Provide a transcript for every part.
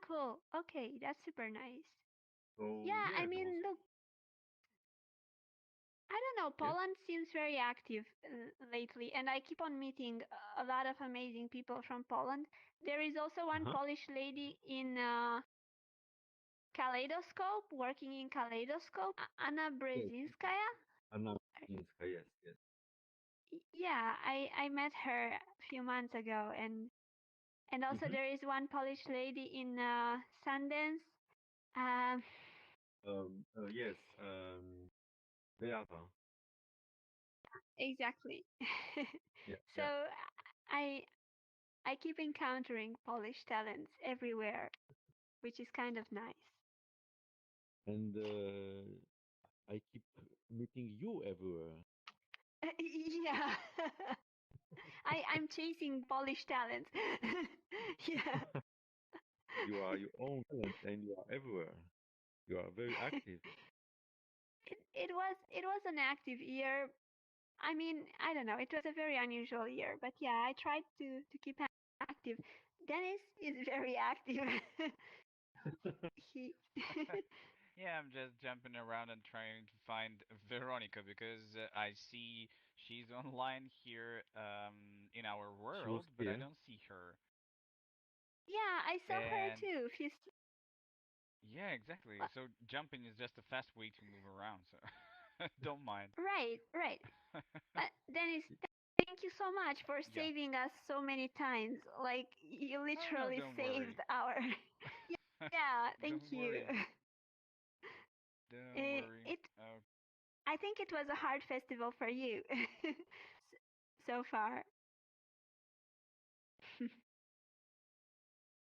cool. Okay, that's super nice. So Yeah, I yeah, mean, those. look, I don't know. Yeah. Poland seems very active lately, and I keep on meeting a lot of amazing people from Poland. There is also one Uh-huh. Polish lady in Kaleidoscope, working in Kaleidoscope, Anna Yes. Brzezinskaya. Anna Minska. Yes. Yes. Yeah, I met her a few months ago, and also Mm-hmm. there is one Polish lady in Sundance. Um, Yes. Beata. exactly. Yeah. So Yeah. I I keep encountering Polish talents everywhere, which is kind of nice. And I keep meeting you everywhere. Yeah. I'm chasing Polish talents. Yeah. You are your own talent, and you are everywhere. You are very active. It was an active year. I mean, I don't know. It was a very unusual year, but yeah, I tried to keep active. Dennis is very active. He Yeah, I'm just jumping around and trying to find Veronica because I see she's online here in our She was world, but I here. don't see her. Yeah, I saw her And too. yeah, exactly. Well, So jumping is just a fast way to move around, so don't mind. right, right. Dennis, thank you so much for Yeah. saving us so many times. Like you Oh no, literally don't worry. saved our. Yeah, thank Don't you. worry. Don't worry. It. I think it was a hard festival for you so far.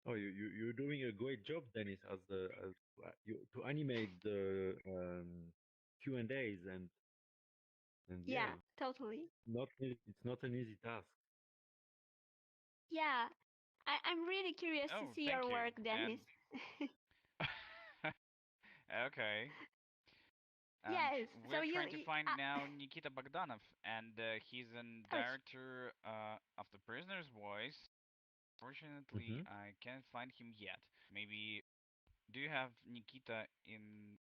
Oh, you're doing a great job, Dennis, as the as you to animate the Q&As and Yeah, yeah, totally. it's not an easy task. Yeah, I'm really curious to Oh, see your thank you. work, Dennis. And okay. Yes. So We're trying to find now Nikita Bogdanov, and he's a oh, director of The Prisoner's Voice. Fortunately, Mm-hmm. I can't find him yet. Maybe do you have Nikita in?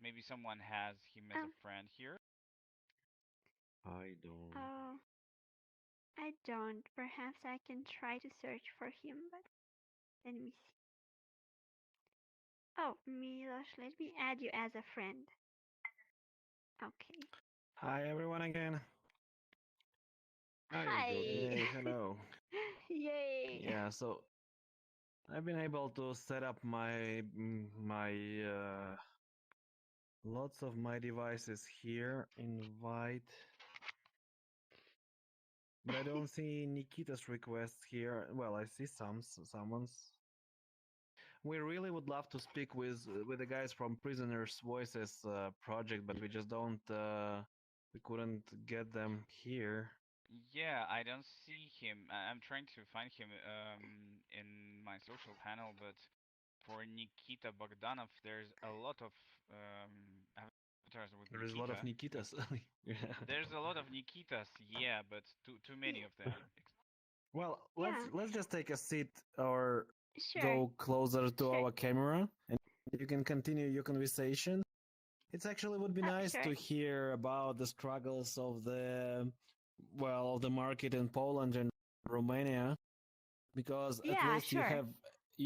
Maybe someone has him as a um, friend here. I don't. oh, I don't. Perhaps I can try to search for him, but let me see. Oh, Milos, let me add you as a friend. Okay. Hi everyone again. Hi, Jordan. Hi. Hey, hello. Yay. Yeah, so I've been able to set up my lots of my devices here. Invite, but I don't see Nikita's requests here. Well, I see someone's. We really would love to speak with the guys from Prisoners Voices project, but we just don't. We couldn't get them here. Yeah, I don't see him. I'm trying to find him in my social panel, but for Nikita Bogdanov, there's a lot of avatars with There is a lot of Nikita, but Nikitas. Yeah. there's a lot of Nikitas, yeah, but too many of them. Well, let's Yeah, let's just take a seat or sure, go closer to sure, our camera, and you can continue your conversation. It actually would be nice sure. to hear about the struggles of the market in Poland and Romania, because at Yeah, least you sure.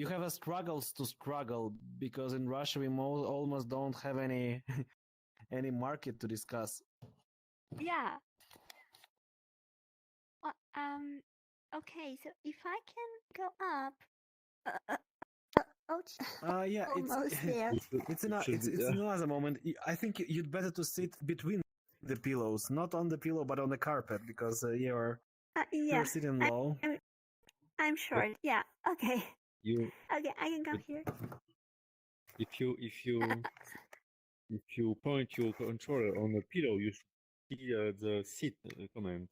have a struggles to struggle, because in Russia we almost don't have any any market to discuss. Yeah. Well, okay, so if I can go up, uh, uh, ouch, Yeah, it's almost there. It should be. it's another moment. I think you'd better to sit between the pillows, not on the pillow, but on the carpet, because you're Yeah, sitting I'm, low. I'm, I'm But short. Yeah, okay, you, okay, I can but come here. if you if you if you point your controller on the pillow, you should see the sit command.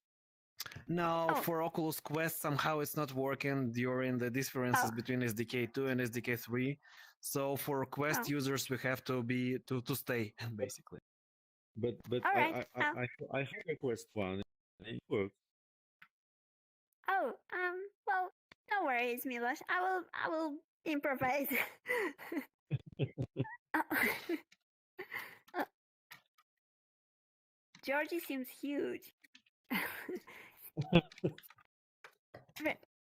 Now, Oh, for Oculus Quest, somehow it's not working during the differences oh, between SDK2 and SDK3. So for Quest oh. users, we have to be to stay basically. But All right. I have a Quest one. It works. Oh, well, no, No worries, Milos. I will improvise. Uh, Georgie seems huge.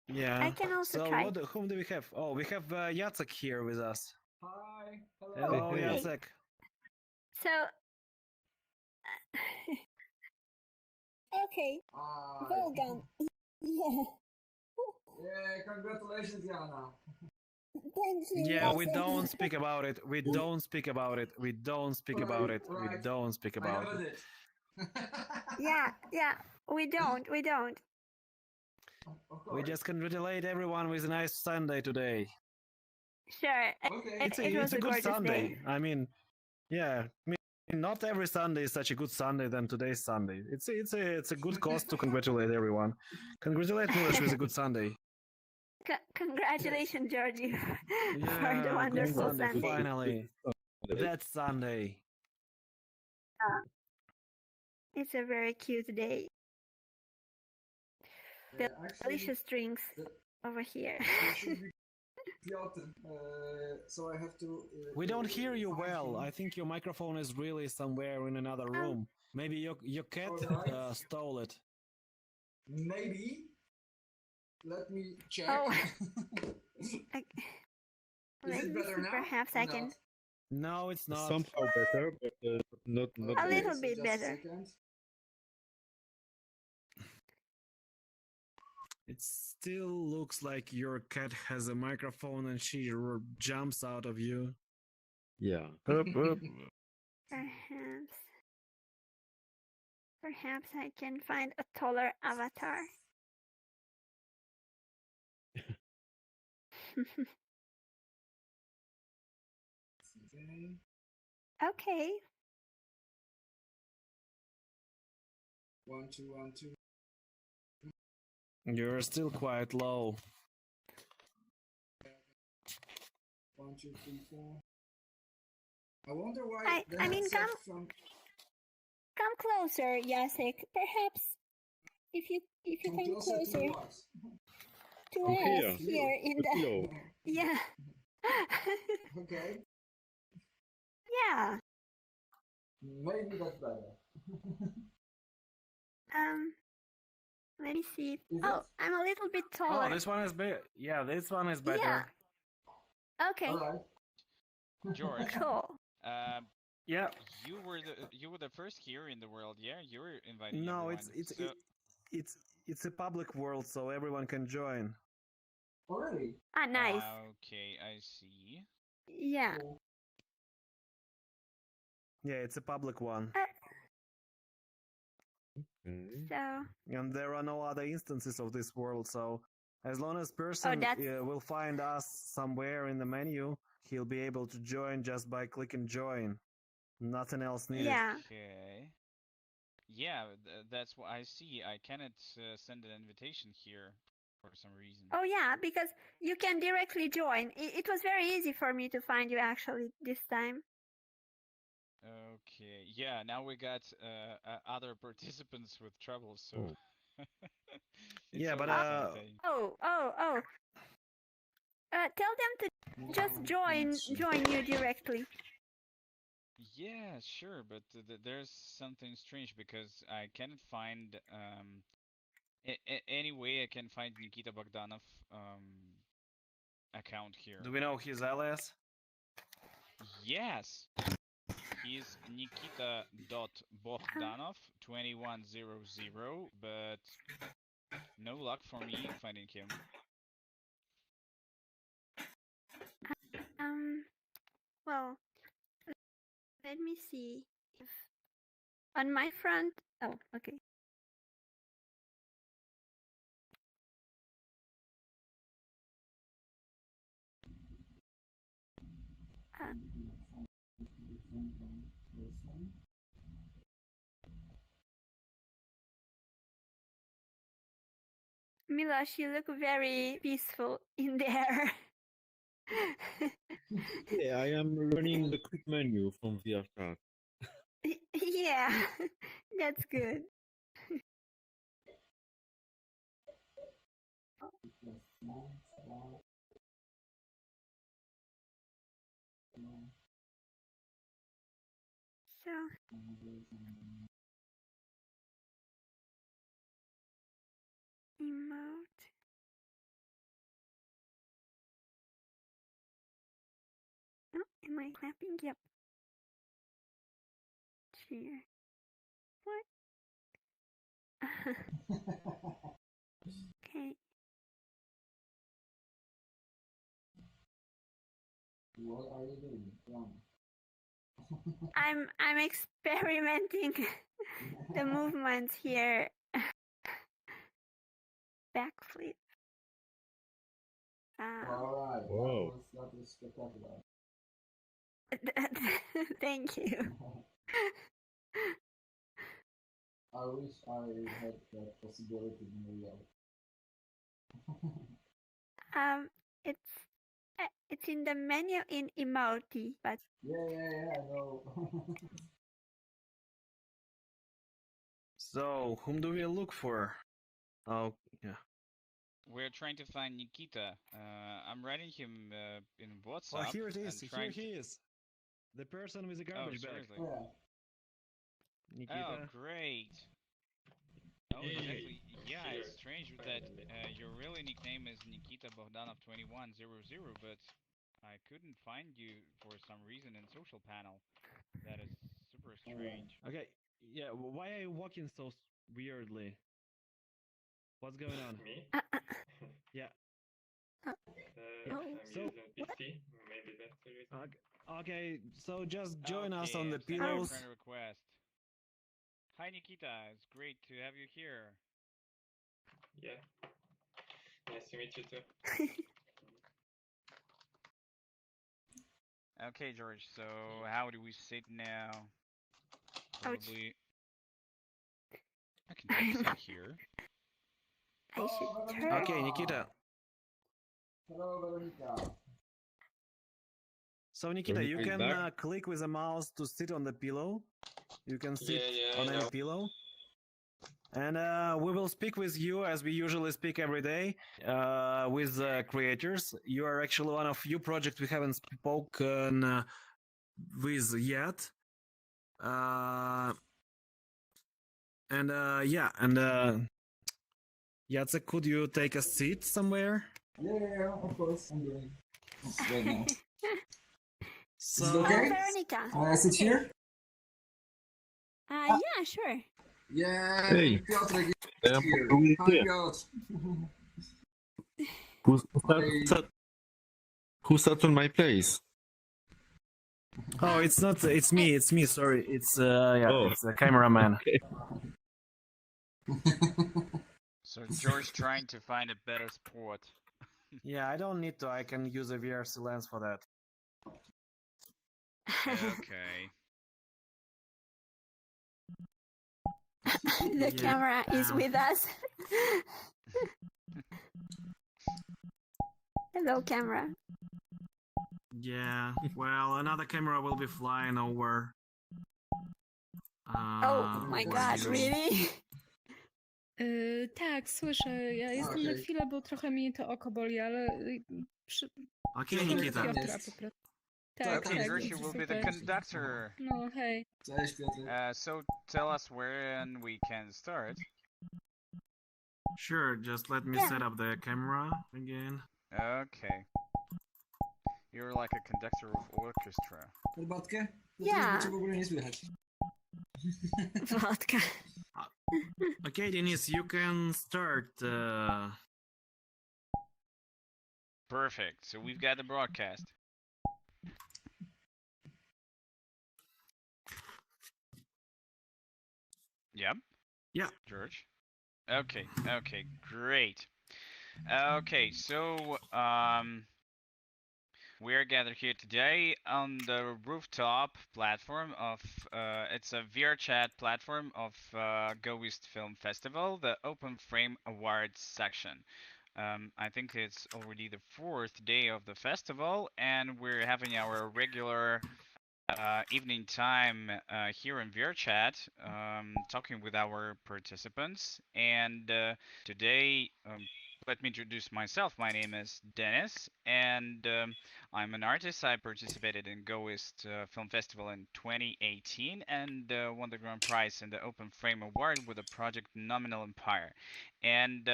Yeah. I can also So try. whom do we have? Oh, we have Jacek here with us. Hi. Hello. Hello, Hey, hey. Jacek. So, okay, well done. Yeah. Yeah, congratulations, Jana. Thank you. Yeah, we don't speak about it. We don't speak about it. We don't speak about it. We Right. don't speak I about know it. it. Yeah, we don't. Of We course. just congratulate everyone with a nice Sunday today. Sure, Okay. it was It's a a good gorgeous Sunday. day. I mean, yeah. I mean, not every Sunday is such a good Sunday than today's Sunday. It's a good cause to congratulate everyone. Congratulate Milos with a good Sunday. Congratulations, Georgie, for the Yeah, good wonderful Sunday. Sunday. Finally, that's Sunday. It's a very cute day. Actually, Delicious drinks the- over here. there should be Piotr, so I have to. We don't hear you find well. him. I think your microphone is really somewhere in another room. Maybe your cat Alright. stole it. Maybe. Let me check. Oh. Is Let it me better see, now? perhaps or I can. not? No, it's not. Somehow better, but not A great. little So bit just a better. second. It still looks like your cat has a microphone and she jumps out of you. Yeah. Perhaps I can find a taller avatar. Okay. Okay. 1, 2, 1, 2. You're still quite low. 1, 2, 3, 4. I wonder why. I mean, from. come closer, Jacek. Perhaps if you Come come closer closer to what? to Here. us here in the Hello. yeah. Okay. Yeah. Maybe that's better. Let me see. Is Oh, it? I'm a little bit Oh, taller. this one is better. Yeah, this one is better. Yeah. Okay. Alright. George, Cool. Yeah. you were the first here in the world, yeah? You were inviting No, everyone. So, it's a public world, so everyone can join. Already. Ah, nice. okay, I see. Yeah. Cool. Yeah, it's a public one. Okay. So. And there are no other instances of this world, so as long as person will find us somewhere in the menu, he'll be able to join just by clicking join. Nothing else needed. Yeah. Okay. Yeah, that's what I see. I cannot send an invitation here for some reason. Oh yeah, because you can directly join. It was very easy for me to find you actually this time. Okay. Yeah, now we got other participants with trouble, so Oh. it's Yeah, but always something. Oh. Tell them to just join you directly. Yeah, sure, but there's something strange because I cannot find any way I can find Nikita Bogdanov account here. Do we know his alias? Yes. He's Nikita.Bogdanov2100, but no luck for me finding him. Well, let me see if on my front. Oh, okay. Milosh, you look very peaceful in there. Yeah, I am learning the quick menu from VRchat. Yeah, that's good. Emote. Oh, am I clapping? Yep. Cheer. What? Okay. What are you doing? Run. I'm experimenting the movements here. Backflip. Alright, Whoa. that was spectacular. Thank you. I wish I had that possibility in real. Um, it's in the menu in emoji, but Yeah, I know. So, whom do we look for? Oh, yeah. We're trying to find Nikita. I'm writing him in WhatsApp. Oh, here it is. and Here trying he is. The person with the Oh, garbage bag. seriously? Yeah. Nikita. Oh, great. Oh, Hey. exactly. Yeah, it's strange that your really nickname is Nikita Bogdanov 2100, but I couldn't find you for some reason in social panel. That is super strange. Okay, yeah, why are you walking so weirdly? What's going on? Me? Yeah. oh, I'm So- using PC. Maybe that's the reason. Okay, so just join us Okay, on the I'm sending you a pillows. friend request. Hi Nikita, it's great to have you here. Yeah. Nice to meet you too. Okay, George, so how do we sit now? Probably. I can take a seat here. I should Oh, turn. Okay, Nikita. Hello, Veronica. So Nikita, you Veronica is can back. click with the mouse to sit on the pillow. You can sit Yeah, on I any know. pillow. And we will speak with you as we usually speak every day with creators. You are actually one of few projects we haven't spoken with yet. And Jacek, could you take a seat somewhere? Yeah, of course, I'm doing it right now. So, Is it okay? Veronica. Can I sit here? Yeah, sure. Yeah, Hey. Piotr is I'm here. doing Hi, here. Piotr. Who sat on my place? Oh, it's not. It's me. It's me. Sorry. It's Oh. it's a cameraman. So George trying to find a better sport. Yeah, I don't need to. I can use a VRC lens for that. Okay. The camera is with us. Hello, camera. Yeah. Well, another camera will be flying over. Oh my god, you. really? Tak, słyszę. Ja jestem na Okej. chwilę, bo trochę mnie to oko boli, ale Okay, Piotr, Nikita. tam Piotra jest. po prostu. Tak, Okay, tak, George więc will be the super. conductor. No, hej. Cześć, Piotr. So tell us when we can start. Sure. Just let me Yeah. set up the camera again. Okay. You're like a conductor of orchestra. Herbatkę? Ja. Bo cię w ogóle nie słychać. Vodka. Okay, Denise, you can start. Perfect. So we've got the broadcast. Yep. Yeah. George. Okay. Okay. Great. Okay. So we are gathered here today on the rooftop platform of it's a VR chat platform of goEast Film Festival, the Open Frame Awards section. I think it's already the 4th day of the festival, and we're having our regular evening time here in VRchat, talking with our participants. And today, let me introduce myself. My name is Dennis, and I'm an artist. I participated in goEast Film Festival in 2018 and won the grand prize in the Open Frame Award with the project Nominal Empire. And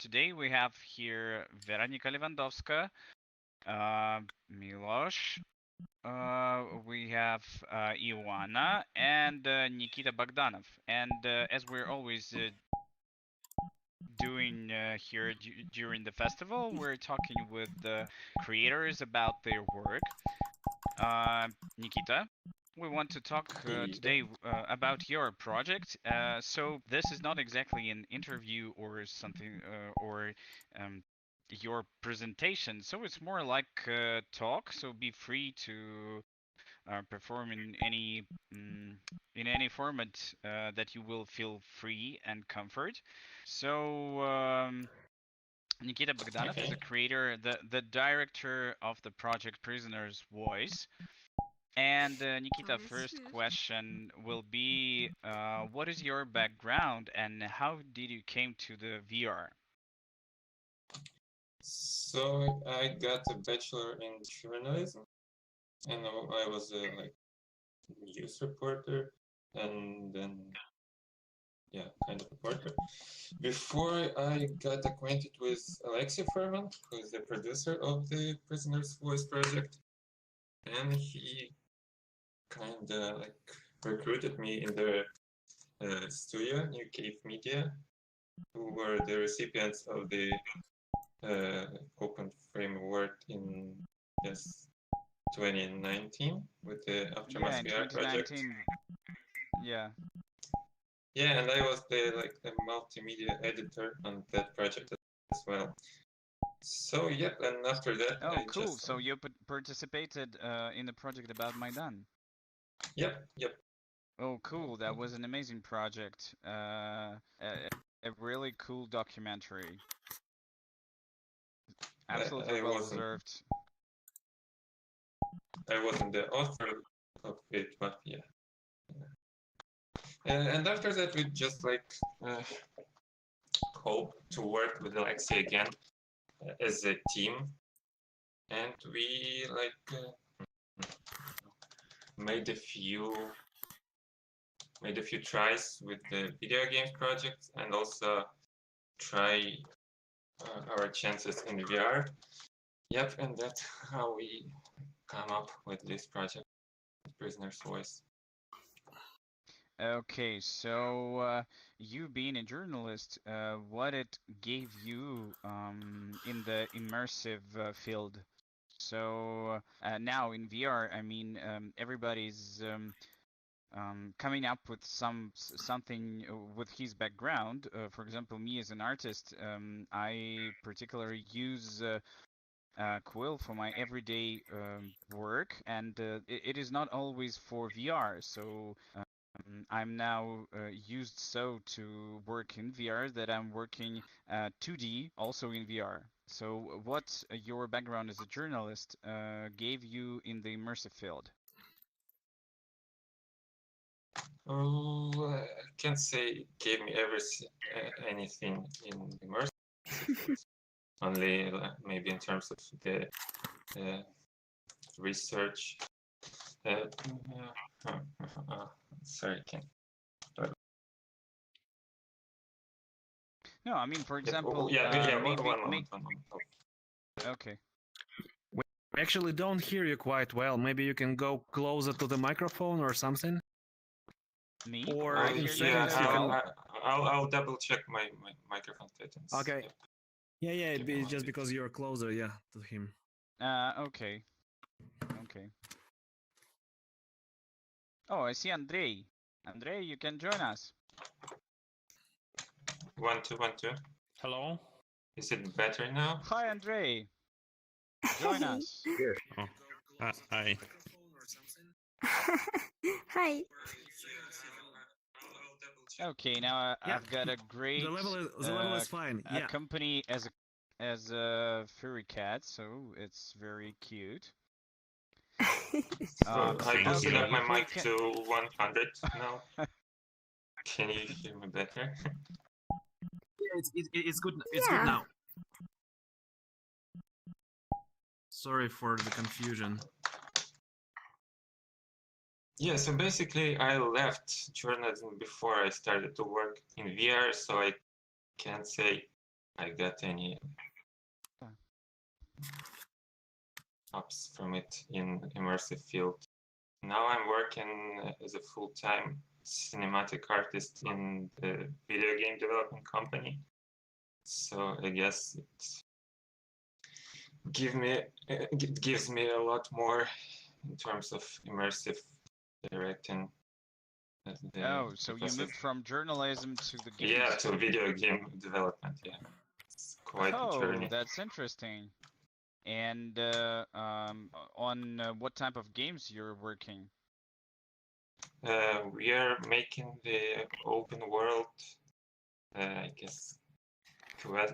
today we have here Weronika Lewandowska, Milosh, we have Ioana, and Nikita Bogdanov. And as we're always doing here during the festival, we're talking with the creators about their work. Nikita, we want to talk today about your project. So this is not exactly an interview or something, or your presentation. So it's more like a talk. So be free to perform in any format that you will feel free and comfort. So Nikita Bogdanov is Okay. the creator, the director of the project Prisoner's Voice. And Nikita, first question will be, what is your background and how did you came to the VR? So I got a bachelor in journalism, and I was a news reporter, and then kind of reporter. Before I got acquainted with Alexei Furman, who is the producer of the Prisoner's Voice project, and he kind of recruited me in the studio, New Cave Media, who were the recipients of the Open Frame Award in 2019 with the Yeah, Aftermath in VR project. 2019. Yeah. Yeah, and I was the multimedia editor on that project as well. So yep, and after that, Oh, I cool. just So you participated in the project about Maidan. Yep. Oh, cool. That was an amazing project. A really cool documentary. Absolutely well deserved. I wasn't the author of it, but yeah. And after that, we just hope to work with Alexei again as a team, and we made a few tries with the video games project, and also try our chances in VR. Yep, and that's how we come up with this project, Prisoner's Voice. Okay, so you being a journalist, what it gave you in the immersive field? So now in VR, I mean, everybody's coming up with something with his background. For example, me as an artist, I particularly use Quill for my everyday work, and it is not always for VR. So I'm now used so to work in VR that I'm working 2D also in VR. So what your background as a journalist gave you in the immersive field? Oh, I can't say it gave me anything in immersive. Only maybe in terms of the research. Sorry, can. No, I mean, for example, one maybe moment. Okay. We actually don't hear you quite well. Maybe you can go closer to the microphone or something. Me? Or I in hear you settings very you well. can. I'll double check my microphone settings. Okay. Yep. Yeah, Give me it's one just minute. because you're closer, yeah, to him. Okay. Okay. Oh, I see Andrei. Andrei, you can join us. 1 2 1 2. Hello. Is it better now? Hi, Andrei. Join us. Oh, hi. Hi. Okay, now Yeah. I've got a great The level is fine. Yeah. company as a furry cat, so it's very cute. So I boosted okay, up my if we mic can... to 100 now. Can you hear me better? Yeah, it's good. It's good now. Sorry for the confusion. Yeah, so basically I left journalism before I started to work in VR, so I can't say I got any ups from it in immersive field. Now I'm working as a full-time cinematic artist in the video game development company. So I guess it gives me a lot more in terms of immersive directing. Oh, so you because moved from journalism to the games? Yeah, to video game development, yeah. It's quite a journey. That's interesting. And on what type of games you're working? We are making the open world, I guess,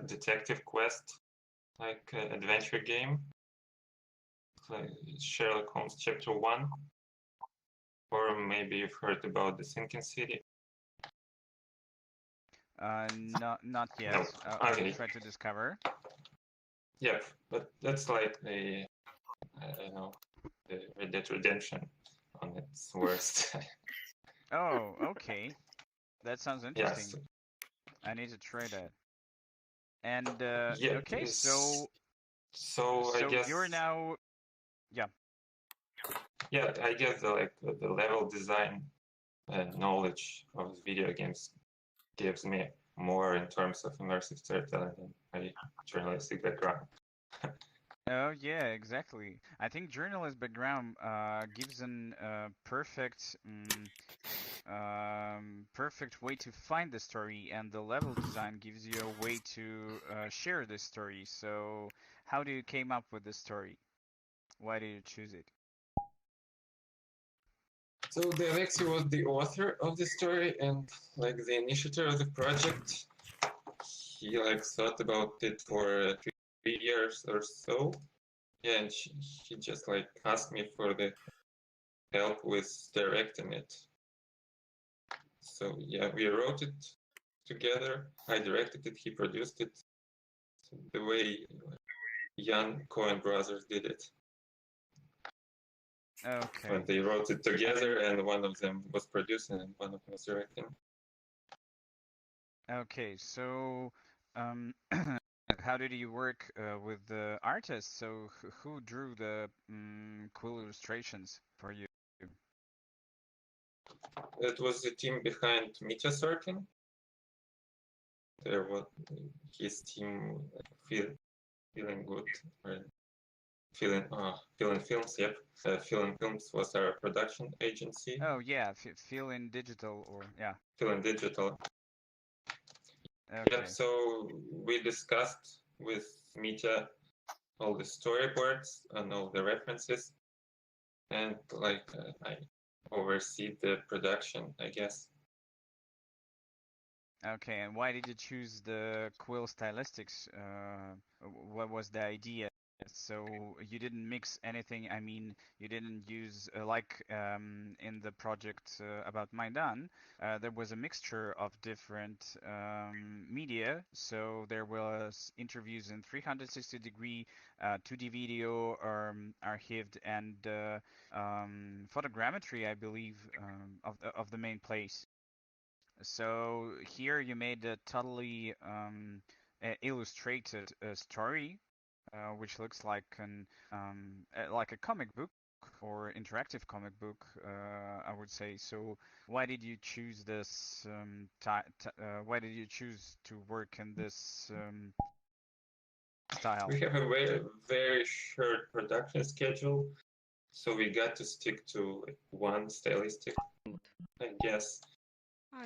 detective quest, like adventure game, like Sherlock Holmes Chapter 1. Or maybe you've heard about the Sinking City. Not yet. No. I Okay. will try to discover. Yeah, but that's like the, I don't know, the Red Dead Redemption on its worst. Oh, okay. That sounds interesting. Yes. I need to try that. And Yeah, okay, so I guess you're now, yeah. Yeah, I guess the level design knowledge of video games gives me more in terms of immersive storytelling than my journalistic background. Oh yeah, exactly. I think journalist background gives an perfect perfect way to find the story, and the level design gives you a way to share the story. So how do you came up with the story? Why did you choose it? So the Alexi was the author of the story and like the initiator of the project. He like thought about it for 3 years or so. Yeah, and he just like asked me for the help with directing it. So yeah, we wrote it together. I directed it, he produced it. So the way young Coen brothers did it. Okay. When they wrote it together, and one of them was producing and one of them was directing. Okay, so how did you work with the artists? So who drew the cool illustrations for you? It was the team behind Mitya Sorkin. There was his team feeling good, or feeling films. Yep, feeling films was our production agency. Oh yeah, Feel in Digital, or yeah. Feeling Digital. Okay. Yep. So we discussed with Mitya all the storyboards and all the references, and like I oversee the production, I guess. Okay, and why did you choose the quill stylistics? What was the idea? So you didn't mix anything. I mean, you didn't use like in the project about Maidan. There was a mixture of different media. So there was interviews in 360-degree, 2D video archived, and photogrammetry, I believe, of the main place. So here you made a totally illustrated story, which looks like a comic book or interactive comic book, I would say. So why did you choose this? Why did you choose to work in this style? We have a very short production schedule, so we got to stick to one stylistic, I guess.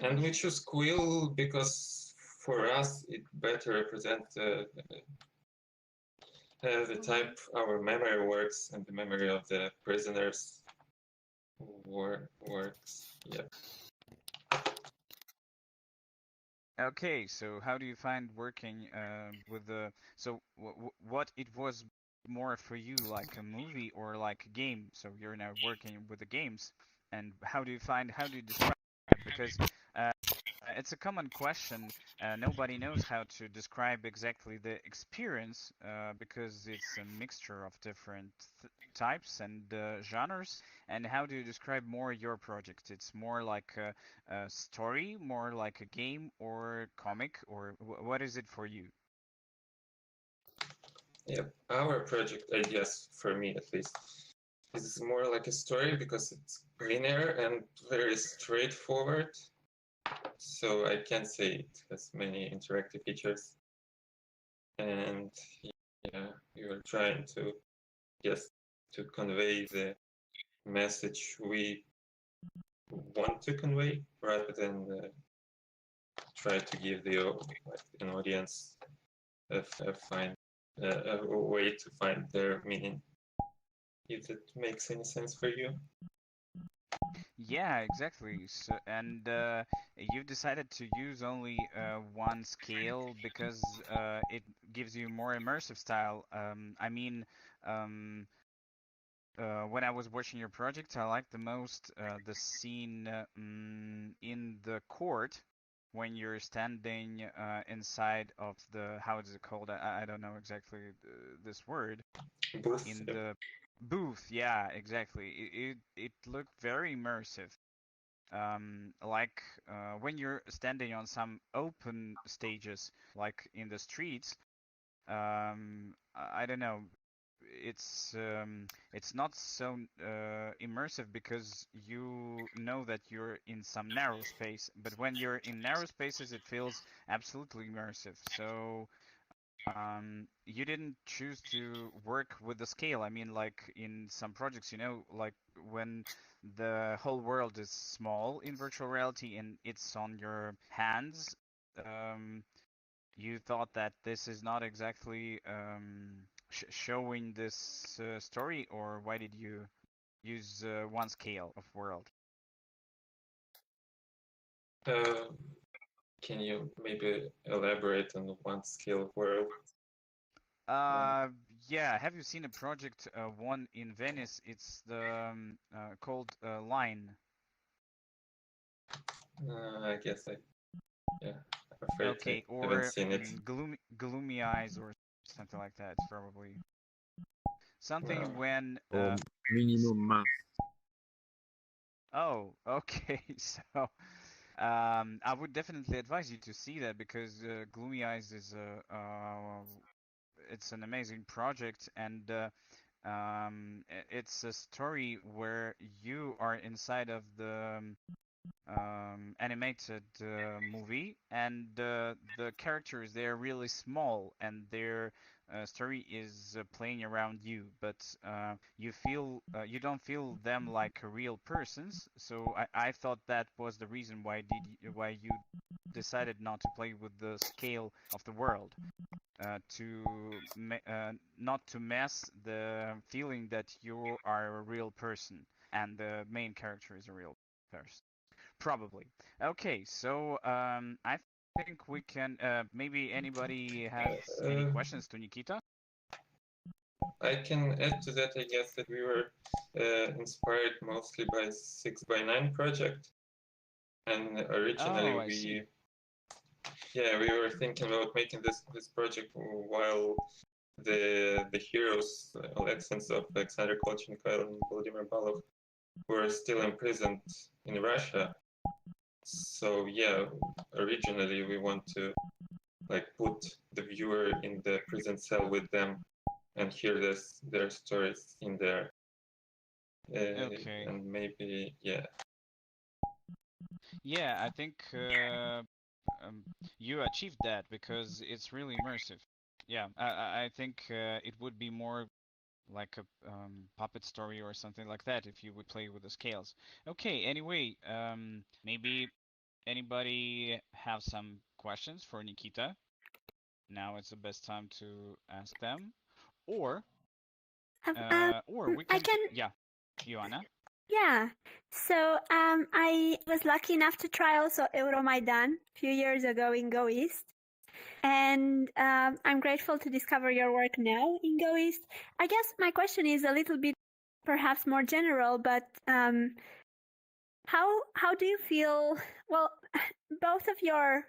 And we choose Quill because for us it better represents the type our memory works and the memory of the prisoners works. Yep. Okay, so how do you find working with the? So what it was more for you, like a movie or like a game? So you're now working with the games, and how do you describe it? Because it's a common question. Nobody knows how to describe exactly the experience because it's a mixture of different types and genres. And how do you describe more your project? It's more like a story, more like a game or comic, or what is it for you? Yeah, our project, I guess, for me at least, is more like a story because it's linear and very straightforward. So I can't say it has many interactive features. And yeah, we were trying to just to convey the message we want to convey rather than try to give the an audience a way to find their meaning. If it makes any sense for you. Yeah, exactly. So, and you decided to use only one scale because it gives you more immersive style. I mean, um, when I was watching your project, I liked the most the scene in the court when you're standing inside of the, how is it called? I don't know exactly this word. Booth. In the booth, yeah, exactly. It looked very immersive. Like when you're standing on some open stages, like in the streets. I don't know. It's not so immersive because you know that you're in some narrow space. But when you're in narrow spaces, it feels absolutely immersive. So you didn't choose to work with the scale. I mean, like in some projects, like when the whole world is small in virtual reality and it's on your hands, you thought that this is not exactly showing this story, or why did you use one scale of world? Uh, can you maybe elaborate on one scale world? Uh, yeah. Have you seen a project one in Venice? It's the called Line. I guess yeah, I'm afraid I Okay, haven't or seen it. gloomy eyes or something like that. It's probably something No. when Or minimum mass. oh, okay. So I would definitely advise you to see that because Gloomy Eyes is it's an amazing project, and it's a story where you are inside of the animated movie, and the characters, they're really small, and their story is playing around you, but you don't feel them like real persons. So I thought that was the reason why you decided not to play with the scale of the world, not to mess the feeling that you are a real person and the main character is a real person. Probably. Okay, so I think we can. Maybe anybody has any Uh, questions to Nikita? I can add to that, I guess, that we were inspired mostly by 6x9 project, and originally Oh, I see. we were thinking about making this project while the heroes, Alexans of Alexander Kolchenko and Vladimir Balov, were still imprisoned in Russia. So yeah, originally we want to like put the viewer in the prison cell with them and hear their stories in there. Okay. And maybe yeah. Yeah, I think um, you achieved that because it's really immersive. Yeah, I think it would be more like a puppet story or something like that if you would play with the scales. Okay, anyway, maybe anybody have some questions for Nikita? Now it's the best time to ask them. Or we I can, can, yeah, Ioana. yeah. So I was lucky enough to try also Euromaidan a few years ago in goEast. And I'm grateful to discover your work now in goEast. I guess my question is a little bit perhaps more general, but how do you feel? Well, both of your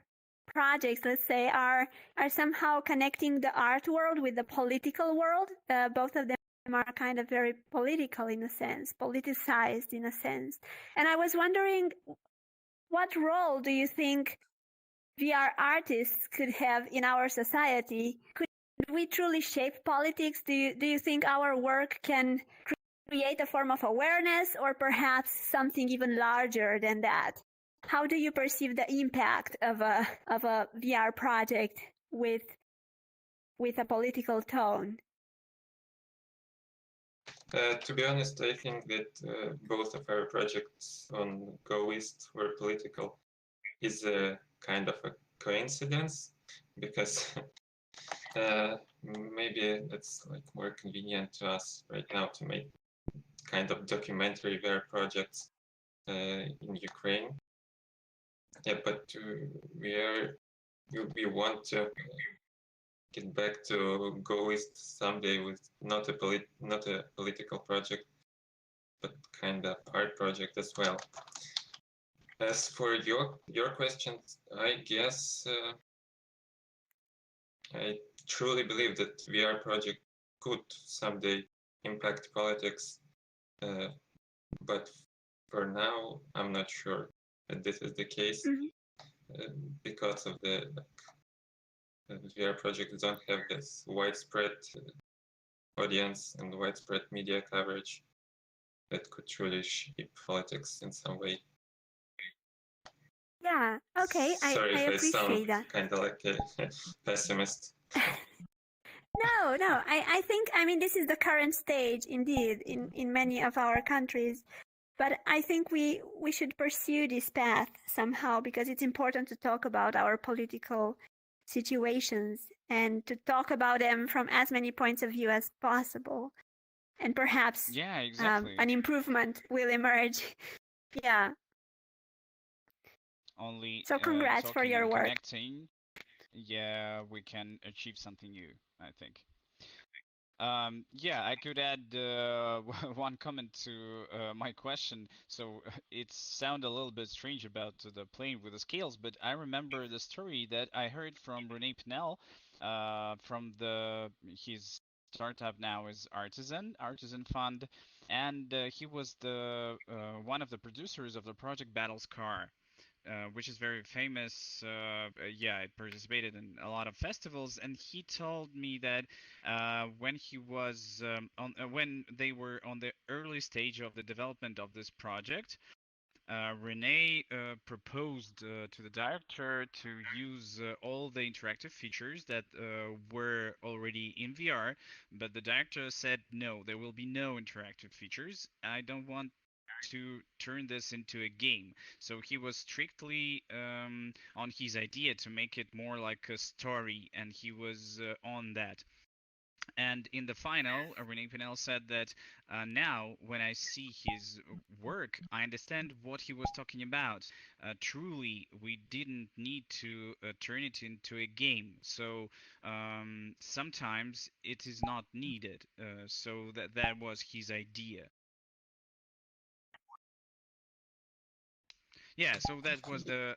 projects, let's say, are somehow connecting the art world with the political world. Both of them are kind of very political in a sense, politicized in a sense. And I was wondering, what role do you think VR artists could have in our society? Could we truly shape politics? Do you think our work can create a form of awareness, or perhaps something even larger than that? How do you perceive the impact of a VR project with a political tone? To be honest, I think that both of our projects on goEast were political is a kind of a coincidence, because maybe it's like more convenient to us right now to make kind of documentary VR projects in Ukraine. Yeah, but we want to get back to goEast someday with not a political project, but kind of art project as well. As for your question, I guess I truly believe that VR project could someday impact politics, but for now I'm not sure that this is the case. Because of the VR projects don't have this widespread audience and widespread media coverage that could truly shape politics in some way. Yeah, okay, Sorry I if I appreciate sound that. kind of like a pessimist. No, I think, I mean, this is the current stage, indeed, in many of our countries. But I think we should pursue this path somehow, because it's important to talk about our political situations and to talk about them from as many points of view as possible. And perhaps Yeah, exactly. an improvement will emerge. Yeah. Only So congrats for talking your and work. connecting, yeah, we can achieve something new, I think. Yeah, I could add one comment to my question. So it sounded a little bit strange about the playing with the scales, but I remember the story that I heard from Rene Pinel from his startup now is Artisan Fund, and he was the one of the producers of the project Battles Car. Which is very famous. Yeah, it participated in a lot of festivals, and he told me that when he was when they were on the early stage of the development of this project, Rene proposed to the director to use all the interactive features that were already in VR, but the director said no, there will be no interactive features. I don't want to turn this into a game. So he was strictly on his idea to make it more like a story, and he was on that. And in the final, Rene Pinel said that now, when I see his work, I understand what he was talking about. Truly, we didn't need to turn it into a game. So sometimes it is not needed. So that was his idea. Yeah, so that was the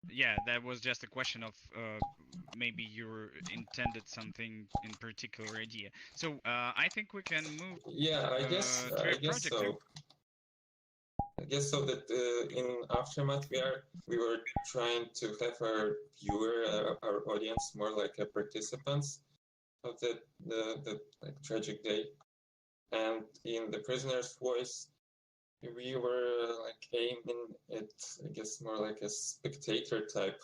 yeah, that was just a question of maybe you intended something in particular idea. So I think we can move Yeah, I guess to your project so. too. I guess so that in Aftermath we were trying to have our viewer, our audience, more like a participants of the like tragic day, and in the Prisoner's Voice we were like aiming at, I guess, more like a spectator type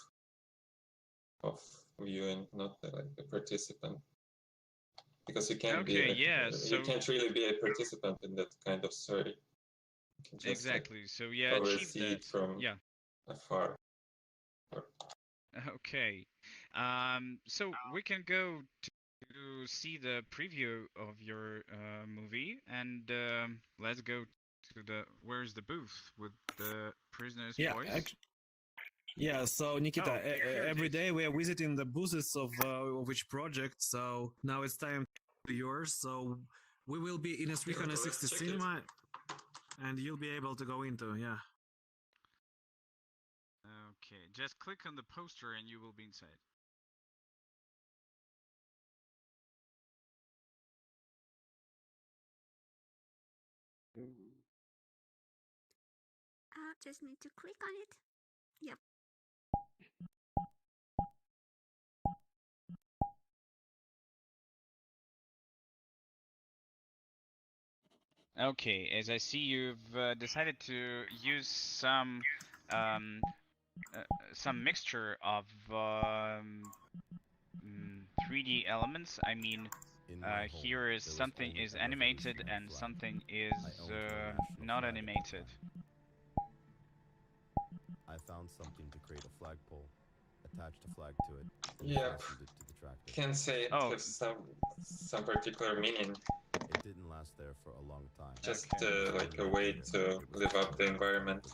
of viewing, not like a participant, because you can't be you can't really be a participant in that kind of story. You can just exactly. like, so yeah, achieve oversee that. it from afar. Okay. So we can go to see the preview of your movie, and let's go to where's the booth with the Prisoner's Voice? Yeah, so Nikita, here every it day is. we are visiting the booths of each project, so now it's time to yours. So we will be in a 360 cinema. And you'll be able to go into, yeah. Okay, just click on the poster and you will be inside. Just need to click on it. Yep. Okay, as I see, you've decided to use some mixture of 3D elements. I mean, here is something is animated and something is not animated. I found something to create a flagpole, attached a flag to it, and Yep. fastened it to the tractor. Can't say it has some particular meaning. It didn't last there for a long time. Just Okay. like a way to live up the environment.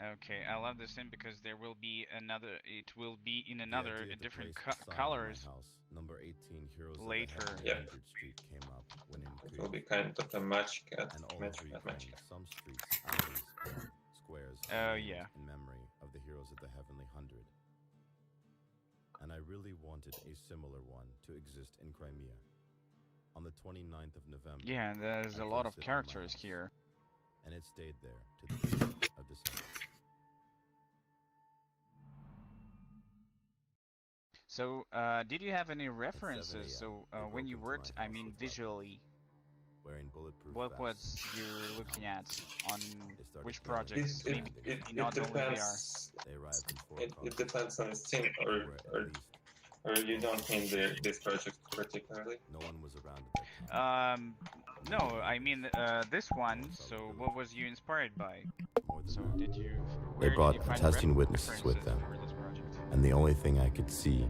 Okay, I love this thing because there will be another. It will be in another The idea to different place a sign on my colors house, number 18 Heroes later. of the Yep. 100 Street came up when in It will be Crete, kind of a match cat. and all Match reclaimed cat. some streets, alleys, and squares Oh, named yeah. in memory of the heroes of the Heavenly 100. And I really wanted a similar one to exist in Crimea. On the 29th of November. Yeah, there's I a lot of placed it on my characters house, here. and it stayed there to the beginning of December. So, did you have any references? 7 So, a.m., they when broke you into worked, my I house mean, with weapons. visually, Wearing bulletproof what was vests. you looking at on They started which killing projects? It, Maybe it, it, not it only VR. depends. They arrived in 4 It cars. depends on the scene, There were at least or you don't mean this project particularly. no one was around at that time. No, I mean this one. So, what was you inspired by? More than So, that. did you? They Where brought did you find attesting witnesses with them, for this project? and the only thing I could see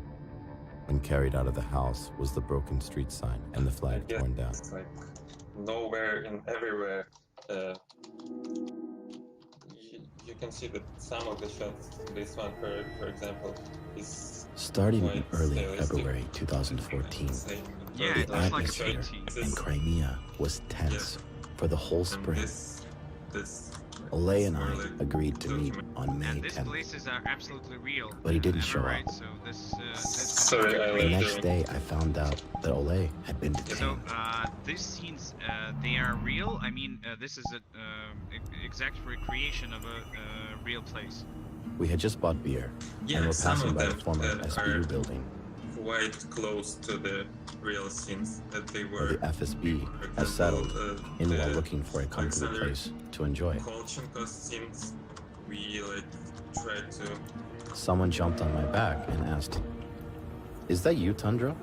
when carried out of the house was the broken street sign and the flag Yeah, torn down. it's like nowhere and everywhere. You can see that some of the shots, this one for example, is Starting in quite early stylistic. February 2014, Yeah, the it looks like atmosphere painting. in Crimea was tense for the whole And spring. this Ole and I more like agreed to meet on May And these 10th. places are absolutely real. But he didn't Am I show right? up. So this. Sorry, I The like next the- day, I found out that Ole had been So detained. these scenes, they are real. I mean, this is a exact recreation of a real place. We had just bought beer, Yeah, and were some passing of by the them former are SBU building, quite close to the real scenes that they where were. the FSB For has settled example, in while the looking for a comfortable Alexander place to enjoy. Kolchenko scenes, we like tried to. Someone jumped on my back and asked, "Is that you, Tundra?"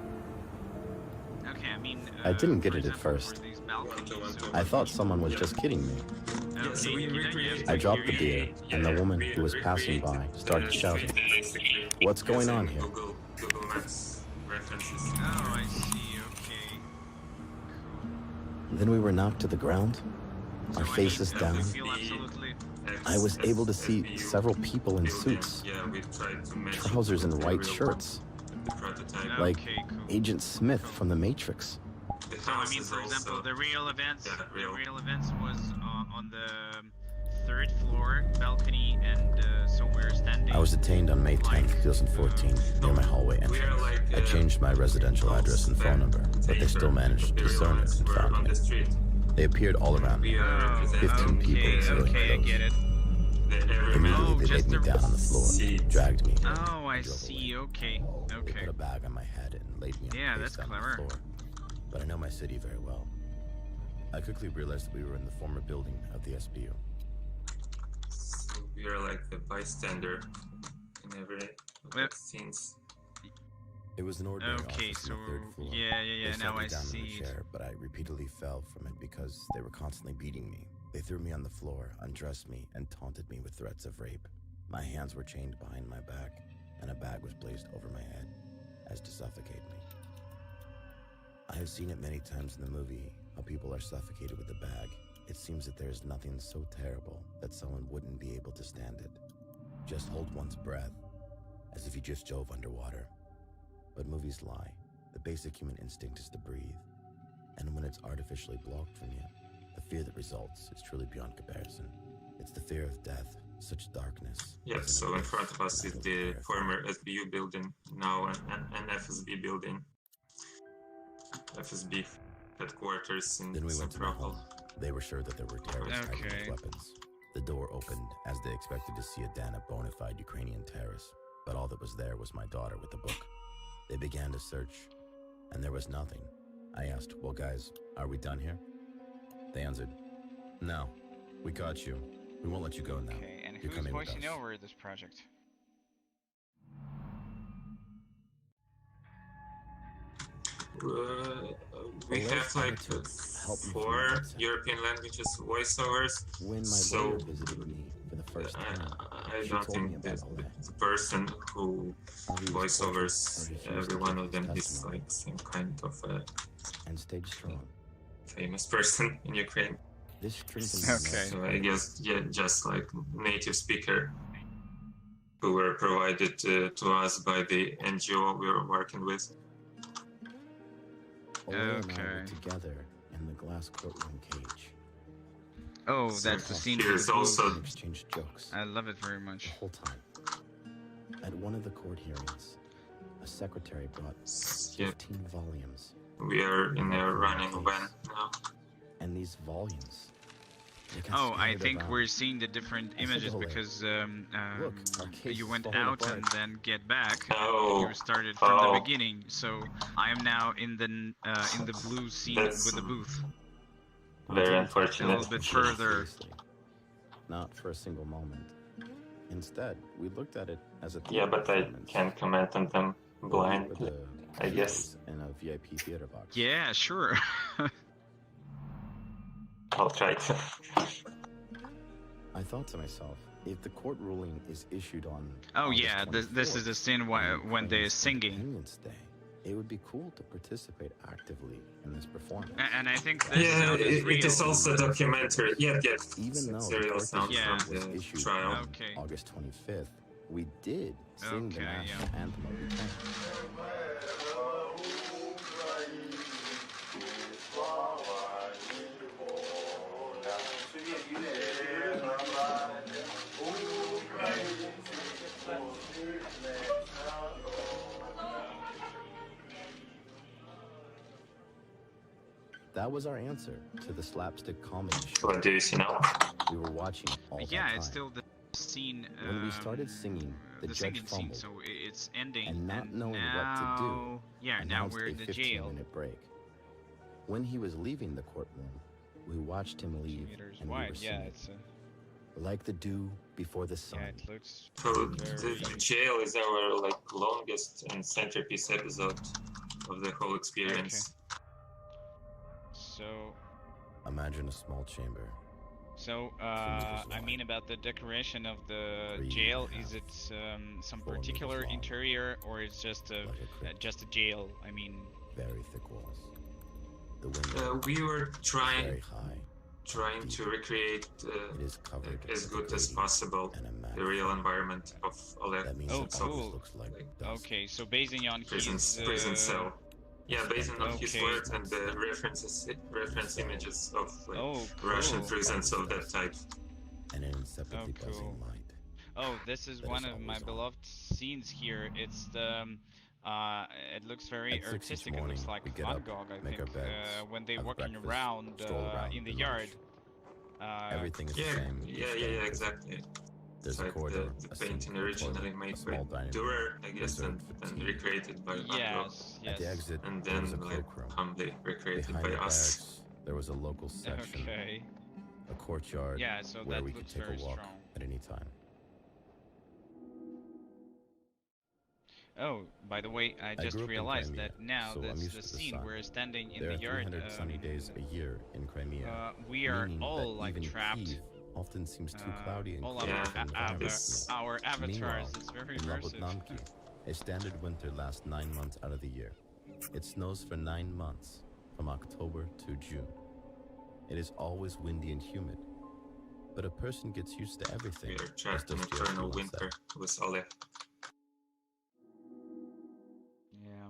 Okay, I mean. I didn't get for it at example, first. for these balconies, so- I thought someone was just kidding me. Yeah, so we recreated. I dropped the beer, and the woman who was passing by started shouting, "What's going on here?" Google Maps references. Oh, I see. Okay. Then we were knocked to the ground, So, our I mean, faces you down. feel absolutely. I was able to see several people in suits, Yeah, we tried to match trousers and the white real shirts, the prototype. like Okay, cool. Agent Smith from The Matrix. The So I house mean, is for example, also- the real events. Yeah, The real. real events was on the third floor balcony, and so we're standing. I was detained on May 10th, 2014, near my hallway We are entrance. like, I changed my residential address and phone number, but they still managed to discern it and We're found on me. the street. They appeared all around me. We are Oh, 15 people in civilian okay, I clothes. get it. Immediately, Oh, they laid just me the- down on the floor, dragged me, Oh, I and drove see. away. Okay, They okay. put a bag on my head and laid me Yeah, face that's down on clever. the floor. But I know my city very well. I quickly realized that we were in the former building of the SBU. So we are like the bystander in every of Well- the scenes. It was an ordinary Okay, office so on the third floor. yeah, They sat now me I down in see a it. chair, but I repeatedly fell from it because they were constantly beating me. They threw me on the floor, undressed me, and taunted me with threats of rape. My hands were chained behind my back, and a bag was placed over my head as to suffocate me. I have seen it many times in the movie, how people are suffocated with a bag. It seems that there is nothing so terrible that someone wouldn't be able to stand it. Just hold one's breath, as if you just dove underwater. But movies lie. The basic human instinct is to breathe. And when it's artificially blocked from you, The fear that results is truly beyond comparison. It's the fear of death, such darkness. Yeah, as an so in abyss, front of us and is utterly the terrifying. former SBU building, now an FSB building. FSB headquarters in Then we went to my Simferopol. home. They were sure that there were terrorists hiding Okay. with weapons. The door opened as they expected to see a den of bona fide Ukrainian terrorists, but all that was there was my daughter with the book. They began to search, and there was nothing. I asked, well, guys, are we done here? They answered, no, we got you. We won't let you go now. Okay, and You're who's coming with voicing us. over this project? We Alert have like Attitude helped me from the 4 outset. European languages voiceovers. When my So lawyer visited me for the first time, I she don't told me think about that Oleg. the person who How he was voiceovers tortured and refused every to one give of his them is testimony. like some kind of a And stayed strong. famous person in Ukraine. This strengthened my Okay. So I guess, yeah, just like native speaker who were provided to us by the NGO we were working with. Ole and I Okay. were together in the glass courtroom cage. Oh, So that's the scene here's with the booth. also- We exchanged jokes I love it very the much. whole time. At one of the court hearings, a secretary brought Yeah, 15 volumes. we are in a running van now. And these volumes, they got Oh, I scattered think around. we're seeing the different I said images to Ole, because Look, our case you is went falling out apart. and then get back. Oh, You started from the oh. beginning, so I am now in the blue scene That's with the booth. We very didn't take unfortunate. A little bit it further. seriously. Not for a single moment. Instead, we looked at it as a Yeah, theater but I performance. can't comment on them where we blind. were the I guess. PAs in a VIP theater box. Yeah, sure. I'll try to. I thought to myself, if the court ruling is issued on Oh August yeah, this is the 24th, scene on when they're Ukraine's singing. Independence Day, it would be cool to participate actively in this performance. And I think this Yeah, sound is it is real. also a documentary. Yeah, Even though it's the a real court sound Yeah. decision from was the issued trial. on Okay. August 25th, we did sing the Okay, national yeah. anthem of Ukraine. That was our answer to the slapstick comedy show. What do you see now? We were watching all that Yeah, time. it's still the scene. When we started singing, the judge singing scene, fumbled. so it's ending. And not knowing now, what to do, yeah, now announced we're a in the jail. 15-minute break. When he was leaving the courtroom, we watched him leave, Meters and we wide. were Yeah, singing, it's like the dew before the sun. yeah, it looks So very. the jail is our like longest and centerpiece episode of the whole experience. So, Imagine a small chamber. I mean about the decoration of the 3.5 jail. Is it some 4 particular meters long. interior, or is just Like a crypt. just a jail? I mean, Very thick walls. The window We were is trying very high. to recreate It is covered as with good as graffiti possible and a mat the real floor. environment of Oleg. That means Oh, the cool. office looks like dust. okay, so basing on prison his prison cell. Yeah, based on his Okay. words and the reference images of like, Oh, Russian cool. prisons of that type. And an inseparably Oh, cool. buzzing light. Oh, this is that one is of my always on. beloved scenes here. It's the it looks very At 6 each artistic. It looks morning, like we get Van up, Gogh, I make think. our beds, When they're have walking breakfast, around stroll around in the for yard. lunch. Everything is the Yeah, same. yeah, exactly. There's a Like corridor, the a sink, painting a originally toilet, made a small by dining Dürer, I guess, reserved and for tea. recreated by Van Gogh, Yes, At the yes. exit, and there was then a like cloakroom. humbly recreated Behind by the us. barracks, there was a local section, Okay. a courtyard Yeah, so where that we could looks take very a walk strong. at any time. Oh, by the way, I just grew up in realized Crimea, that now so I'm that's used the to the scene sun. we're standing in There the are yard. 300 sunny days a year in Crimea, We are meaning all that like even trapped. Kyiv often seems too cloudy and all cold Yeah, from the vantage this- point. our avatars. Meanwhile, It's very in immersive. Labutnamki, a standard winter lasts 9 months out of the year. It snows for 9 months, from October to June. It is always windy and humid, but a person gets used to everything. We are as trapped in Dostoevsky eternal once winter said. with Oleg. Yeah.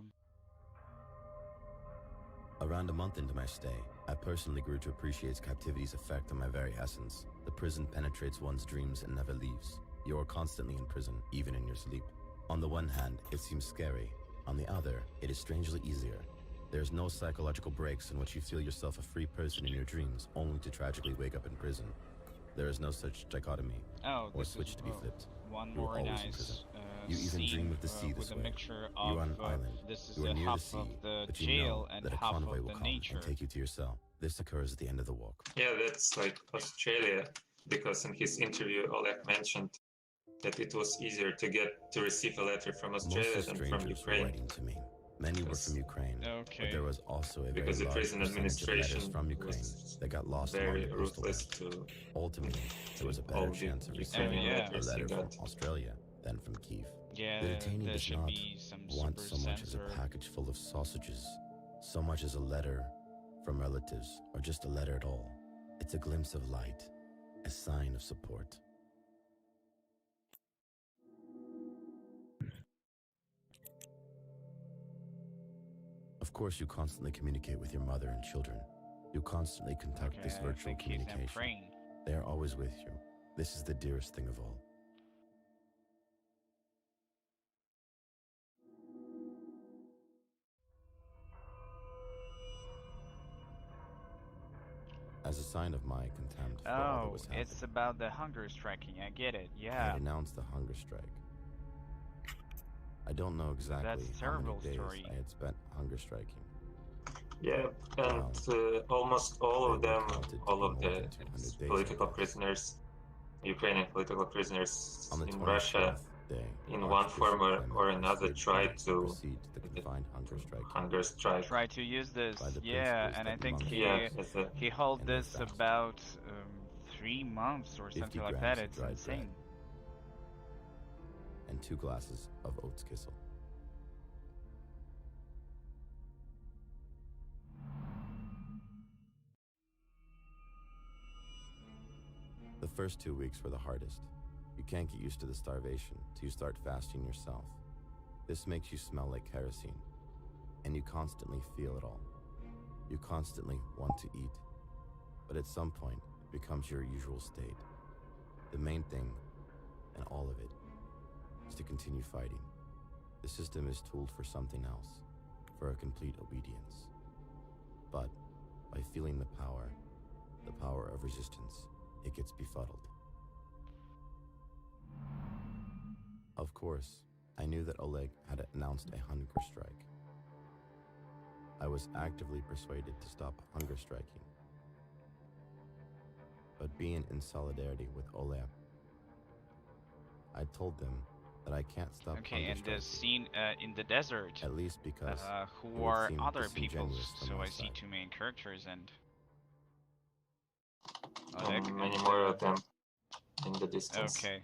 A Around a month into my stay, I personally grew to appreciate captivity's effect on my very essence. The prison penetrates one's dreams and never leaves. You are constantly in prison, even in your sleep. On the one hand, it seems scary. On the other, it is strangely easier. There's no psychological breaks in which you feel yourself a free person in your dreams, only to tragically wake up in prison. There is no such dichotomy, or switch to be flipped. One You are more always in nice prison. You even scene dream of the sea with this a way. mixture You of are on an island. this is You are the near the half sea, of the but you know jail and that a half convoy of will the come nature. and take you to your cell. This occurs at the end of the walk. Yeah, that's like Australia, because in his interview, Oleg mentioned that it was easier to receive a letter from Australia Most of than the from strangers were Ukraine. writing to me. Many were from Ukraine, but there was also a very Because the large prison percentage of letters administration from Ukraine was that got lost along very the postal line. ruthless to Ultimately, there was a all better the chance of Ukrainian receiving a letters he letter from got. Australia than from Kiev. Yeah, The detainee there does should not be some want super so much as a sensor. package full of sausages, so much as a letter from relatives, or just a letter at all. It's a glimpse of light, a sign of support. Of course, you constantly communicate with your mother and children. You constantly conduct this I virtual think he's not communication. praying. They are always with you. This is the dearest thing of all. As a sign of my contempt for all that Oh, was happening, it's about the hunger striking. I get it. I Yeah. had announced the hunger strike. I don't know exactly That's a how many terrible days story. I had spent hunger striking. Yeah, and almost all of them, all of the political prisoners, Ukrainian political prisoners On the in Russia, 24th day, in one form or another, tried to proceed to the confined hunger strike. hunger strike. Try to use this. By the Yeah, principles and I that think monks he held and their this fast. about 3 months or 50 something like grams that. of It's dried insane. bread. And 2 glasses of oats kissel. The first 2 weeks were the hardest. You can't get used to the starvation till you start fasting yourself. This makes you smell like kerosene, and you constantly feel it all. You constantly want to eat, but at some point, it becomes your usual state. The main thing, and all of it, is to continue fighting. The system is tooled for something else, for a complete obedience. But by feeling the power of resistance, it gets befuddled. Of course, I knew that Oleg had announced a hunger strike. I was actively persuaded to stop hunger striking. But being in solidarity with Oleg, I told them that I can't stop Okay, hunger and the striking, scene in the desert. at least because it Who would are seem other people? disingenuous from So my I see side. 2 main characters and. And many more of them in the distance. Okay.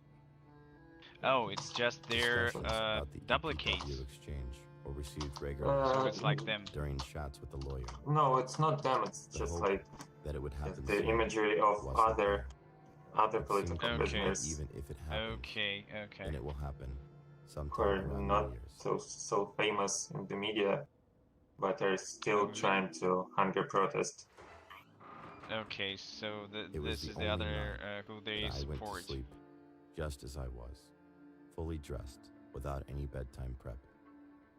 Oh, it's just their Discussions about the duplicates. EPW exchange or received regularly So it's like them. during chats with the lawyer. No, it's not them. It's The just hope like that it would happen the soon imagery of wasn't other there. It political seemed clear that prisoners even if it happens, Okay, okay. then it will happen who sometime are around not New Year's. so famous in the media, but are still Mhm. trying to hunger protest. Okay, so It was this is the the only other night who they that I went to support. sleep just as I was, fully dressed, without any bedtime prep.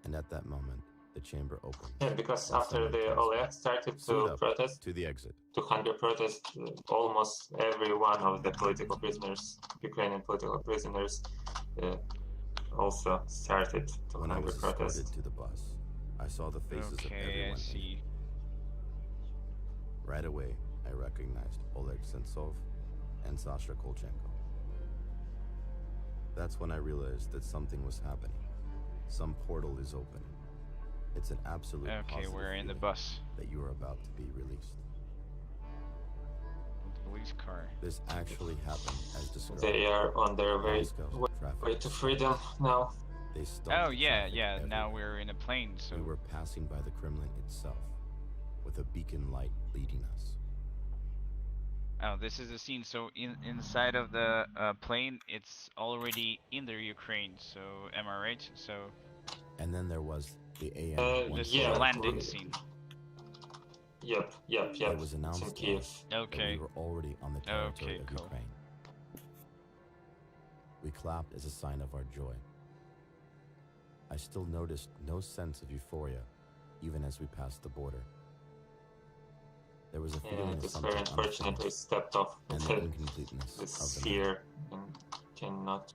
And at that moment, the chamber opened. Yeah, because and after someone the tells me, Oleg started "Suit to up protest, to the exit." to hunger protest, almost every one of the political prisoners, Ukrainian political prisoners, also started to When I hunger was escorted protest. to the bus, I saw the faces of Okay, I everyone in it. see. Right away, I recognized Oleg Sentsov and Sasha Kolchenko. That's when I realized that something was happening. Some portal is opening. It's an absolute Okay, positive we're in the feeling bus. that you are about to be released. Police car. This actually happened as described. They are on their way Moscow's traffic to stopped. freedom now. They stopped Oh the yeah, traffic yeah. Now everywhere. we're in a plane, so We were passing by the Kremlin itself, with a beacon light leading us. oh, this is the scene. So inside of the plane, it's already in the Ukraine. So am I right? So And then there was the Uh, this is yeah, the landing we- scene. Yep. It was It's in announced to Kiev. us that we Okay. were already on the territory Okay, of cool. Ukraine. We clapped as a sign of our joy. I still noticed no sense of euphoria, even as we passed the border. There was a Yeah, feeling it of is something very unfortunate we unfinished stepped off and the the incompleteness of the sphere and cannot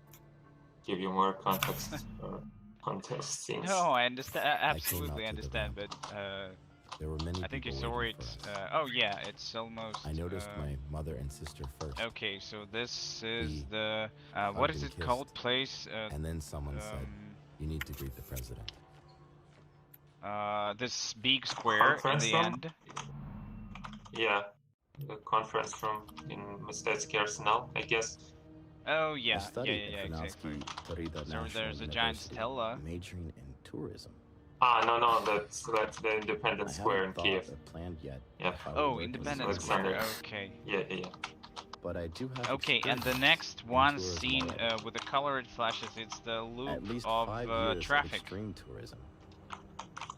give you more context or context scenes. No, I understand. I came out Absolutely to the understand, ramp. but There were many I think you people saw waiting it. for us. Oh yeah, it's almost. I noticed my mother and sister first. Okay, so this is We the what hugged is and it called? kissed, Place. And then someone said, "You need to greet the president." This big square in Conference the room? end. Yeah, the conference room in Mistetsky Arsenal, I guess. Oh I yeah, studied at exactly. Florida So National there's a giant University, stela. majoring in tourism. No, that's the Independence I Square in haven't thought Kiev. or planned yet Yeah. if I would Oh, work in Independence tourism. Square. Okay. Yeah. But I do have Okay, and the experience next in one tourism seen already. with the colored flashes, it's the loop At least of 5 years of traffic. extreme tourism.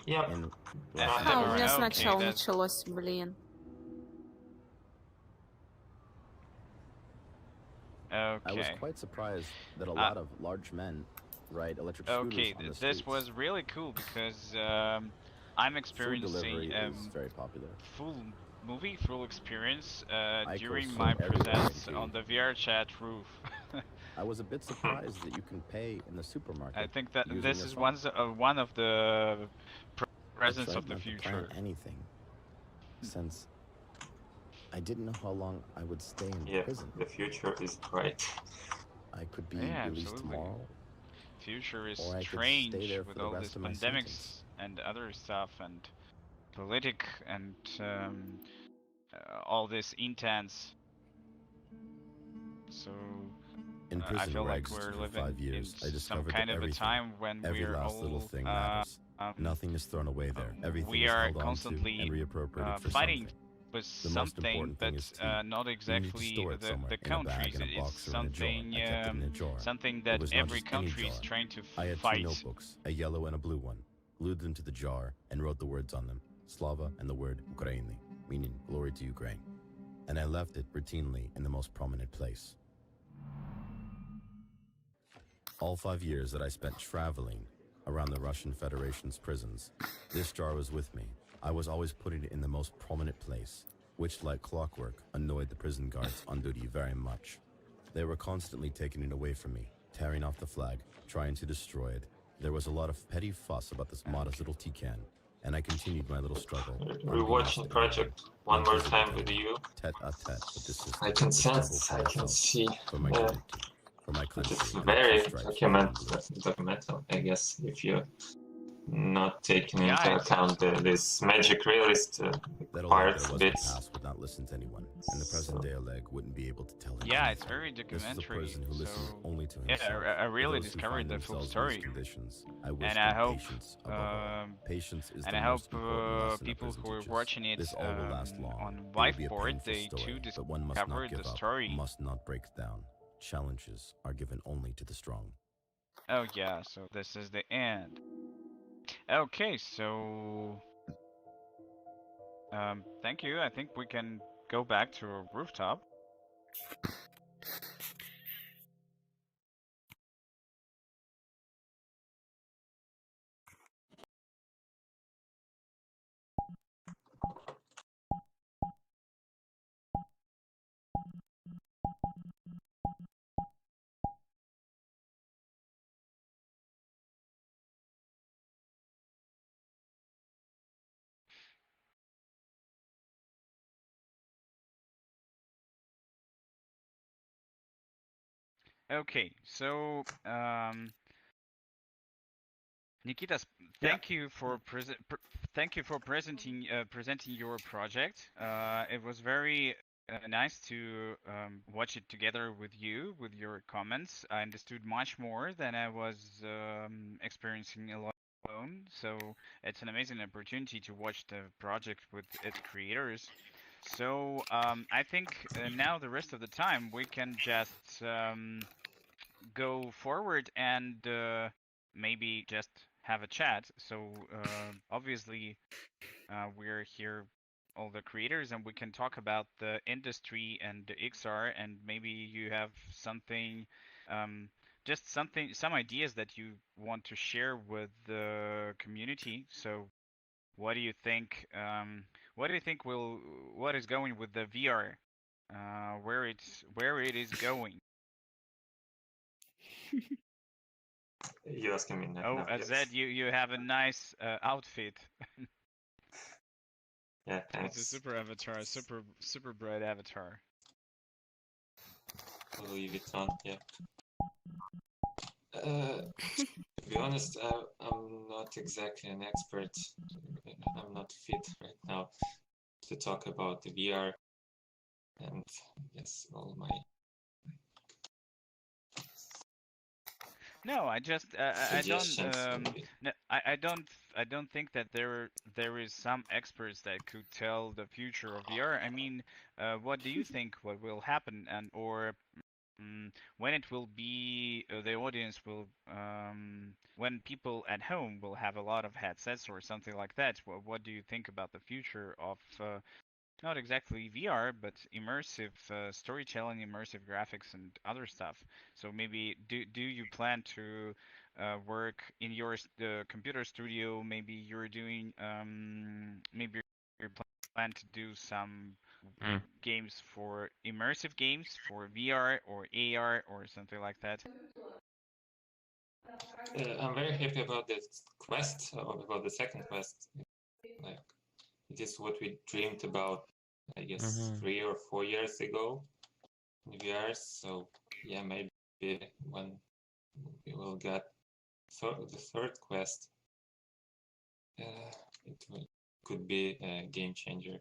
Yep. In А, Russian А, у Alright, меня okay, сначала that's- началось, блин. I was Okay. quite surprised that a lot of large men ride electric scooters Okay, on the this streets. was really cool because I'm Food experiencing delivery is very popular. full experience during consume my everywhere I presence can on the VR chat roof. I was a bit surprised that you can pay in the supermarket. I think that using this your is phone. one of the I presence tried of the not to future. plan anything, since I didn't know how long I would stay in prison. The future is bright. I could be Yeah, released absolutely. tomorrow. Future is Or I could strange stay there for with the all rest these of my pandemics sentence. and other stuff and politic and all this intense. So In I prison feel where I like existed we're for living 5 years, I in some discovered kind that of a everything, time when every we're last little all thing matters. Nothing is thrown away there. Everything we is are held onto constantly and reappropriated for fighting something. with The most something, important thing but is tea. not You need to exactly store it somewhere, the in a bag, countries. in a It's box, or in a jar. something I kept it in a jar. something It that was not every just any country is jar. trying to I had fight. 2 notebooks, a yellow and a blue one, glued them to the jar, and wrote the words on them, Slava and the word Ukraini, meaning glory to Ukraine. And I left it routinely in the most prominent place. All 5 years that I spent traveling around the Russian Federation's prisons, this jar was with me. I was always putting it in the most prominent place, which, like clockwork, annoyed the prison guards on duty very much. They were constantly taking it away from me, tearing off the flag, trying to destroy it. There was a lot of petty fuss about this modest little tea can, and I continued my little struggle. Rewatching Project one more time with you. Tete-a-tete with the system. I can the struggle sense, for I can ourselves, see. for my dignity, for my country, It's and very the stripes for red and blue. documental, I guess, if you're not taking Yeah, into it's account this magic realist That parts, Oleg bits. past would not listen to anyone, and the present day Oleg wouldn't be able to tell him Yeah, anything. it's very This is a documentary. person who listens So only to yeah, himself. I For really those who discovered find the full themselves in these story, conditions, I wish and I them hope patience above all. Patience is and the I hope most important lesson a people prison who are teaches. watching it This all will last long. on It will be a Whiteboard, painful they story, too but one must not discovered give the up, story. must not break down. Challenges are given only to the strong. Oh yeah, so this is the end. Okay, so thank you. I think we can go back to a rooftop. Okay, so Nikita, thank you for presenting your project. It was very nice to watch it together with you, with your comments. I understood much more than I was experiencing alone. So it's an amazing opportunity to watch the project with its creators. So I think now the rest of the time we can just go forward and maybe just have a chat. So obviously we're here all the creators, and we can talk about the industry and the XR, and maybe you have something, just some ideas that you want to share with the community. So, what do you think? What do you think what is going with the VR? Where it is going? You asking me Oh, now? Yes. Zed, you have a nice outfit. Yeah, It's a thanks. super avatar, super bright avatar. Louis Vuitton, yeah. To be honest, I'm not exactly an expert. I'm not fit right now to talk about the VR and yes, all my No, I just I don't suggestions. Maybe. no, I don't think that there is some experts that could tell the future of VR. I mean, what do you think what will happen, and or when it will be the audience will when people at home will have a lot of headsets or something like that? What do you think about the future of not exactly VR, but immersive storytelling, immersive graphics, and other stuff? So maybe do you plan to work in your computer studio? Maybe you're doing maybe you plan to do some Mm. games for immersive games for VR or AR or something like that. I'm very happy about this quest, about the second quest. Like, it is what we dreamed about, I guess, 3 or 4 years ago in VR. So yeah, maybe when we will get the third quest, could be a game changer.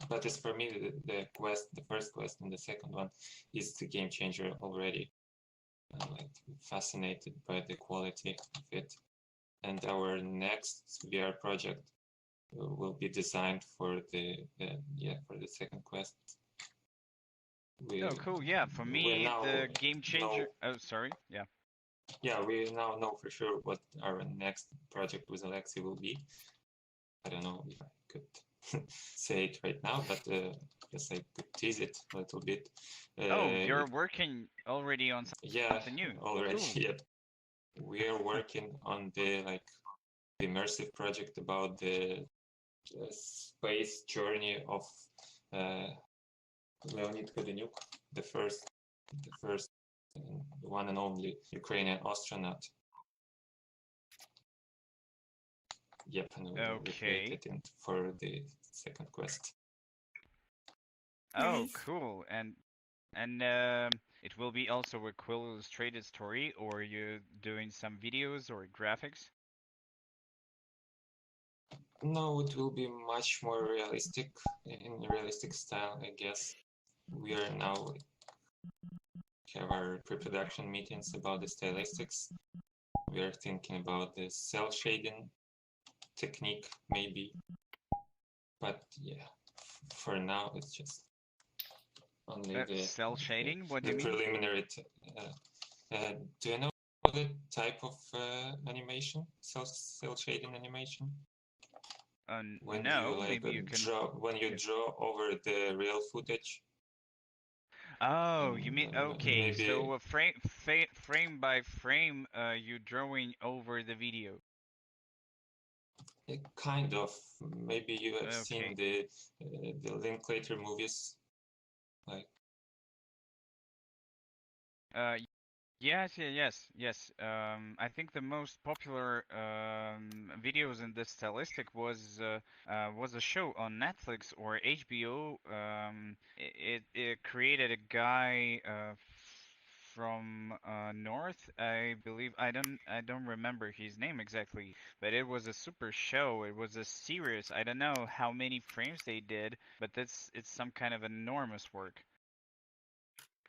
But as for me, the first quest and the second one is the game changer already. I'm like fascinated by the quality of it. And our next VR project will be designed for the second quest. Oh, cool. Yeah, for me, the game changer. Oh, sorry. Yeah. Yeah, we now know for sure what our next project with Alexei will be. I don't know if I could say it right now, but guess I could tease it a little bit. Oh, you're working already on something new. Already. Cool. Yeah, we are working on the immersive project about the space journey of Leonid Kodenyuk, the first one and only Ukrainian astronaut. Yep, and we will recreate it for the second quest. Oh, Nice. cool. And it will be also a cool illustrated story, or you doing some videos or graphics? No, it will be much more realistic, in realistic style, I guess. We are now have our pre-production meetings about the stylistics. We are thinking about the cell shading technique, maybe. But yeah, for now, it's just only the cell shading. What do you mean? Preliminary. Do you know the type of animation, cell shading animation? When No, you maybe you can draw over the real footage. Oh, you mean okay? Maybe... So frame by frame, you drawing over the video. Kind of. Maybe you have seen the Linklater movies, like. Yes. I think the most popular videos in this stylistic was a show on Netflix or HBO. It created a guy from North, I believe. I don't remember his name exactly, but it was a super show. It was a series. I don't know how many frames they did, but it's some kind of enormous work.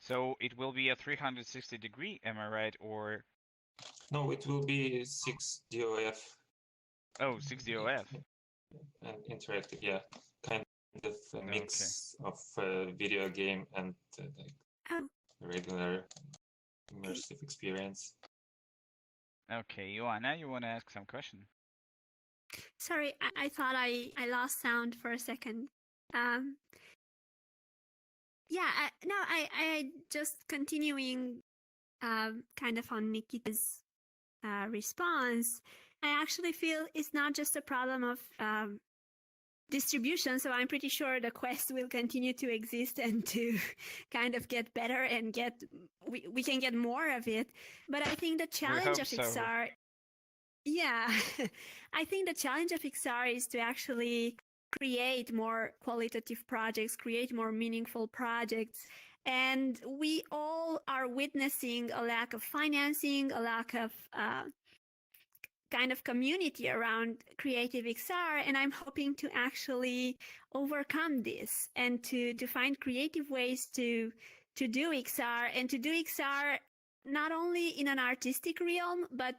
So it will be a 360 degree, am I right? Or no, it will be 6 DOF. Oh, 6 DOF. And interactive, yeah, kind of a mix of video game and regular immersive experience. Okay, Ioana, you want to ask some question? Sorry, I thought I lost sound for a second. Um, yeah, I just continuing kind of on Nikita's response. I actually feel it's not just a problem of distribution. So I'm pretty sure the Quest will continue to exist and to kind of get better and we can get more of it. But I think the We challenge hope of so. XR, yeah, I think the challenge of XR is to actually create more qualitative projects, create more meaningful projects. And we all are witnessing a lack of financing, a lack of kind of community around creative XR, and I'm hoping to actually overcome this and to find creative ways to do XR and to do XR not only in an artistic realm, but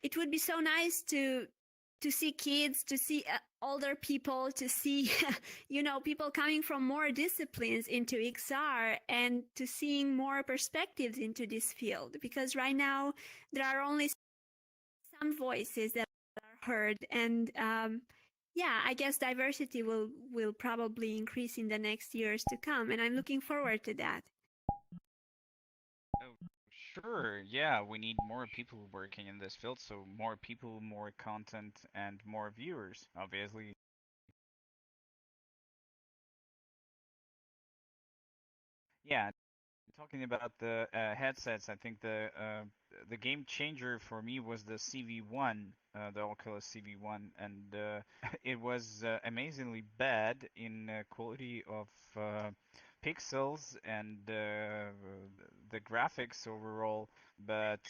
it would be so nice to see kids, to see older people, to see people coming from more disciplines into XR and to seeing more perspectives into this field, because right now there are only some voices that are heard, and yeah, I guess diversity will probably increase in the next years to come, and I'm looking forward to that. Oh, sure. Yeah, we need more people working in this field, so more people, more content, and more viewers, obviously. Yeah, talking about the headsets, I think the game changer for me was the CV1, the Oculus CV1, and it was amazingly bad in quality of pixels and the graphics overall. But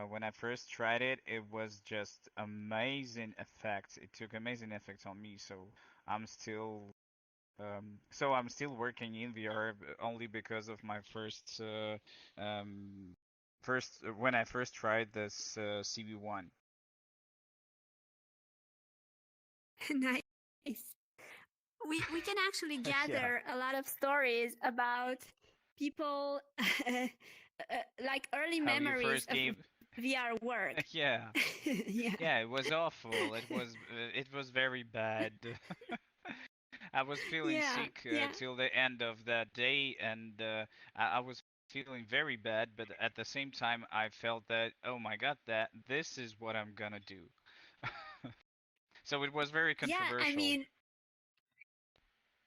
when I first tried it, it was just amazing effects. It took amazing effects on me, so I'm still I'm still working in VR only because of my first when I first tried this CB1. Nice. We can actually gather a lot of stories about people like early How your memories first of game? VR work. Yeah, Yeah. yeah, it was awful. It was very bad. I was feeling Yeah. sick Yeah. till the end of that day, and I was feeling very bad. But at the same time, I felt that, oh my God, that this is what I'm gonna do. So it was very Yeah, I controversial. mean,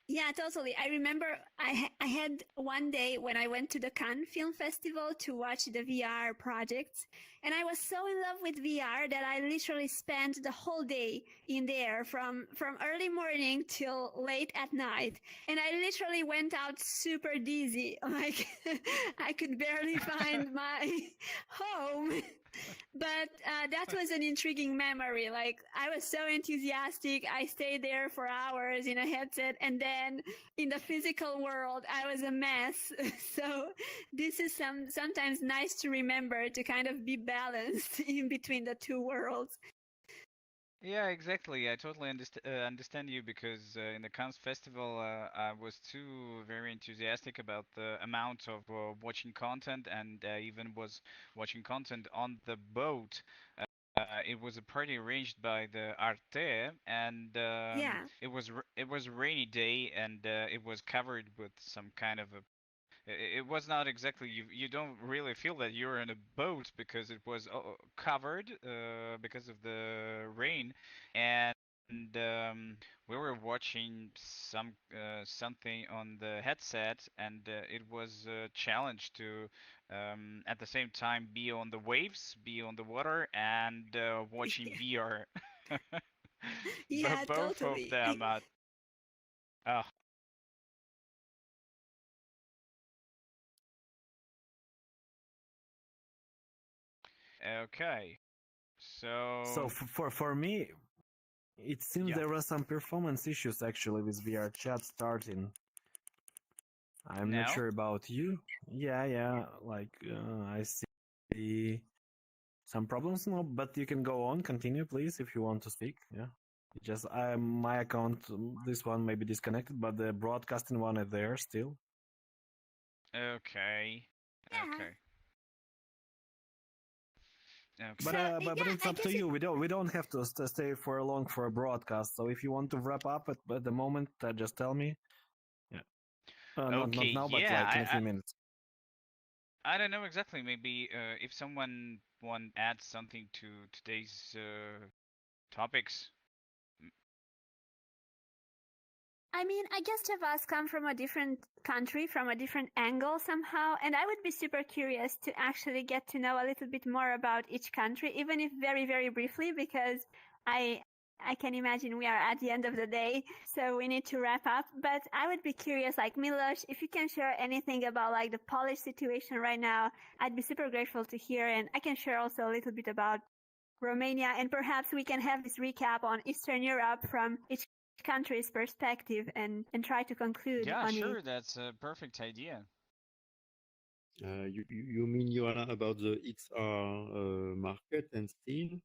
yeah, totally. I remember I had one day when I went to the Cannes Film Festival to watch the VR projects, and I was so in love with VR that I literally spent the whole day in there from early morning till late at night. And I literally went out super dizzy. Like I could barely find my home. But that was an intriguing memory. Like I was so enthusiastic. I stayed there for hours in a headset, and then in the physical world, I was a mess. So this is sometimes nice to remember, to kind of be balanced in between the two worlds. Yeah, exactly. I totally understand you because in the Cannes Festival, I was too very enthusiastic about the amount of watching content, and even was watching content on the boat. It was a party arranged by the Arte, and Yeah. it was a rainy day, and it was covered with some kind of a it was not exactly you don't really feel that you're in a boat because it was covered because of the rain, and we were watching something on the headset, and it was a challenge to at the same time be on the waves, be on the water, and watching VR. Yeah, Both of totally. them uh, okay. So So for me, it seems yeah. there were some performance issues actually with VR chat starting. I'm not Now? sure about you. Yeah, like I see some problems now, but you can go on, continue, please, if you want to speak. Yeah, just my account, this one may be disconnected, but the broadcasting one is there still. Okay. Yeah. Okay. Okay. But So, but yeah, it's I up to guess you. We don't have to stay for long for a broadcast. So if you want to wrap up at the moment, just tell me. Yeah. Not Okay, now, but yeah, like in a few minutes. I don't know exactly. Maybe if someone want add something to today's topics. I mean, I guess of us come from a different country, from a different angle somehow, and I would be super curious to actually get to know a little bit more about each country, even if very, very briefly, because I can imagine we are at the end of the day, so we need to wrap up. But I would be curious, like Milos, if you can share anything about like the Polish situation right now, I'd be super grateful to hear, and I can share also a little bit about Romania, and perhaps we can have this recap on Eastern Europe from each country's perspective and try to conclude Yeah, on sure. it. That's a perfect idea. You mean, Joanna, about the XR market and scene?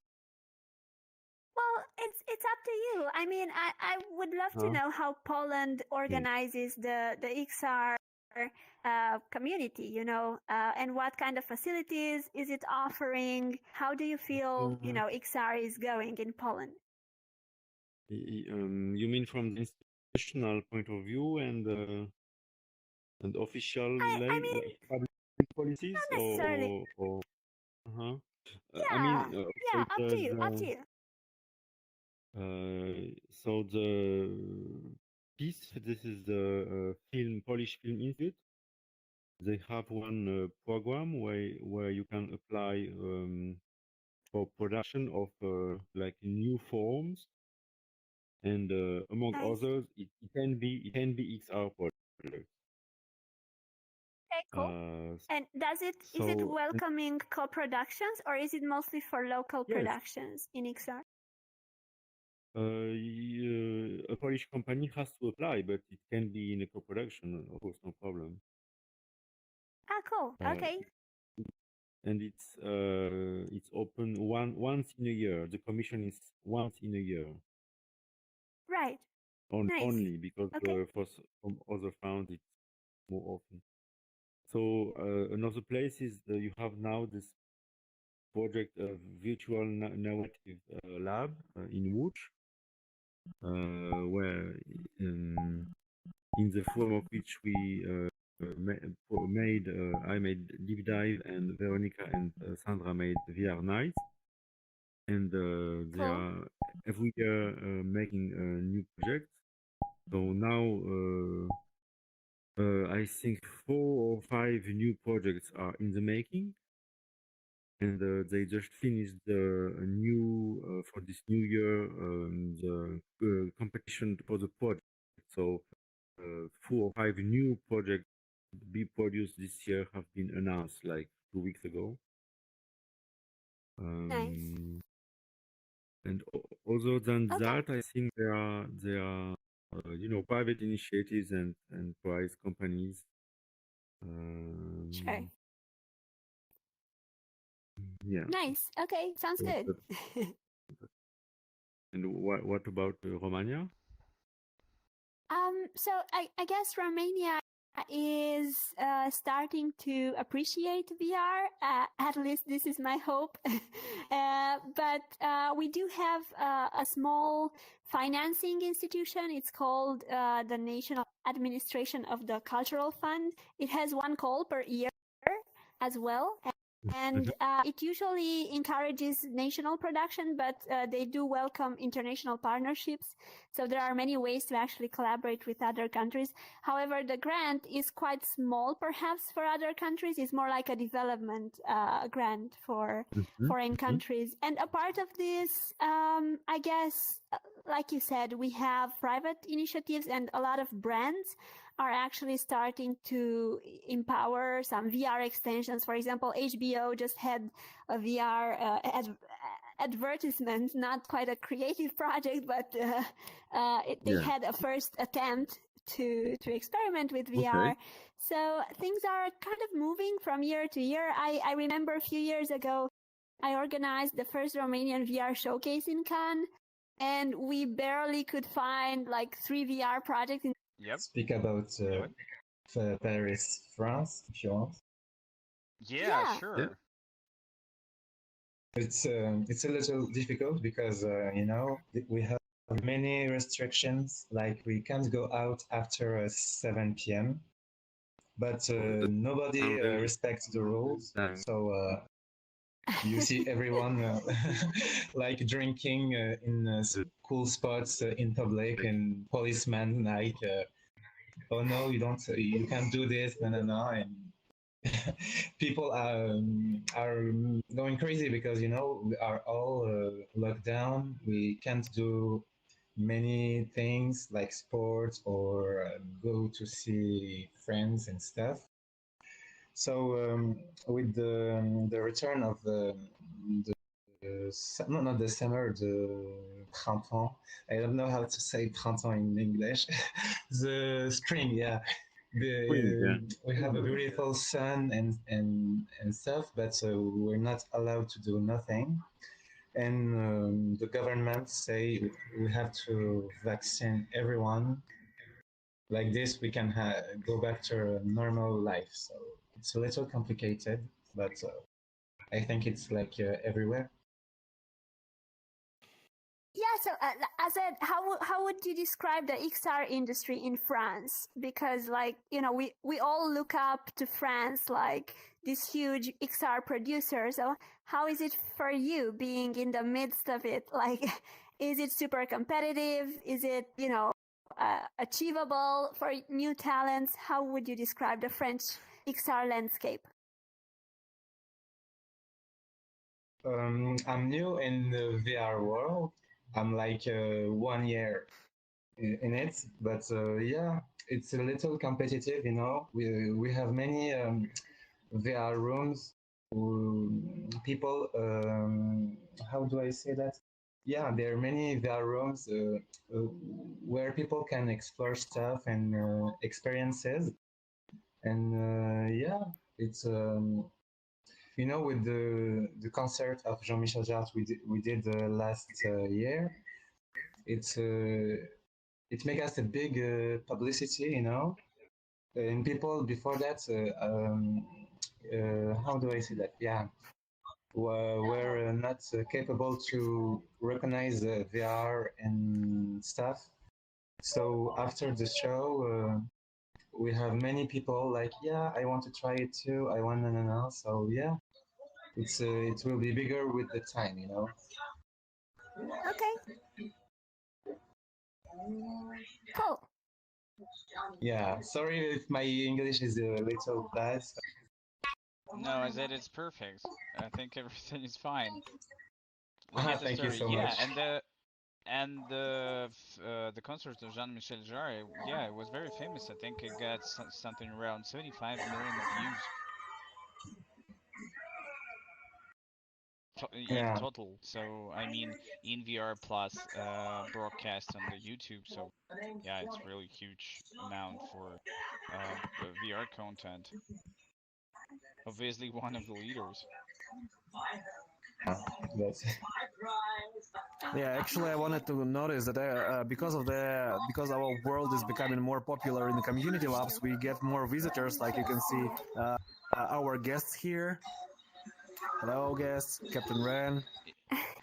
Well, it's up to you. I mean, I would love to know how Poland organizes the XR community, you know, and what kind of facilities is it offering? How do you feel, you know, XR is going in Poland? You mean from the institutional point of view and official I mean, public policies, not necessarily. or uh-huh. I Yeah, mean, yeah, up to you, up to you. So the PIS, this is the Polish Film Institute. They have one program where you can apply for production of like new forms, and among Nice. others, it can be XR projects. Okay, cool. And is it welcoming co-productions, or is it mostly for local productions in XR? A Polish company has to apply, but it can be in a co-production, of course, no problem. Ah, cool. Okay. And it's open once in a year. The commission is once in a year. Right. Nice. Only because Okay. for some other funds it's more often. So another place is you have now this project of virtual narrative lab in Łódź, where in the form of which we I made deep dive, and Veronica and Sandra made VR nights, and they are every year making new projects. So now I think 4 or 5 new projects are in the making, and they just finished the new for this new year the competition for the project. So 4 or 5 new projects to be produced this year have been announced like 2 weeks ago. Nice. And other than that, I think there are you know, private initiatives and prize companies. Sure. Yeah. Nice. Okay, sounds good. And what about Romania? So I guess Romania is starting to appreciate VR. At least this is my hope. But we do have a small financing institution. It's called the National Administration of the Cultural Fund. It has one call per year as well. And it usually encourages national production, but they do welcome international partnerships. So there are many ways to actually collaborate with other countries. However, the grant is quite small, perhaps, for other countries. It's more like a development grant for foreign countries. And a part of this, I guess, like you said, we have private initiatives, and a lot of brands are actually starting to empower some VR extensions. For example, HBO just had a VR advertisement, not quite a creative project, but they had a first attempt to experiment with VR. Okay. So things are kind of moving from year to year. I remember a few years ago, I organized the first Romanian VR showcase in Cannes, and we barely could find like 3 VR projects. Speak about Paris, France, if you want. Yeah, sure. it's a little difficult because you know we have many restrictions. Like we can't go out after 7 p.m. But nobody respects the rules. So you see everyone like drinking in cool spots in public, and policemen like, oh no, you can't do this, no, no, no, and people are going crazy because you know we are all locked down. We can't do many things like sports or go to see friends and stuff. So with the return of no, not the summer, the printemps. I don't know how to say printemps in English. The spring, yeah. We have a beautiful sun and stuff, but we're not allowed to do nothing. And the government say we have to vaccine everyone. Like this, we can go back to a normal life. So it's a little complicated, but I think it's like everywhere. Yeah, so Azed, how would you describe the XR industry in France? Because like, you know, we all look up to France, like this huge XR producer. So how is it for you being in the midst of it? Like, is it super competitive? Is it, you know, achievable for new talents? How would you describe the French XR landscape? I'm new in the VR world. I'm like 1 year in it, but yeah, it's a little competitive. You know, we have many VR rooms. People, how do I say that? Yeah, there are many VR rooms where people can explore stuff and experiences, and yeah, it's. You know, with the concert of Jean-Michel Jarre we did last year, it made us a big publicity, you know, and people before that, how do I say that? Yeah, were not capable to recognize VR and stuff. So after the show, we have many people like, yeah, I want to try it too. I want no. So yeah, it will be bigger with the time, you know. Okay. Cool. Yeah, sorry if my English is a little bad. No, I said it's perfect. I think everything is fine. We get the Thank you story. so Yeah, much. and the concert of Jean-Michel Jarre, yeah, it was very famous. I think it got something around 75 million of views in total. So I mean, in VR plus broadcast on the YouTube. So yeah, it's really huge amount for VR content. Obviously, one of the leaders. Yeah, actually, I wanted to notice that because our world is becoming more popular in the community labs, we get more visitors. Like you can see, our guests here. Hello, guests. Captain Ren.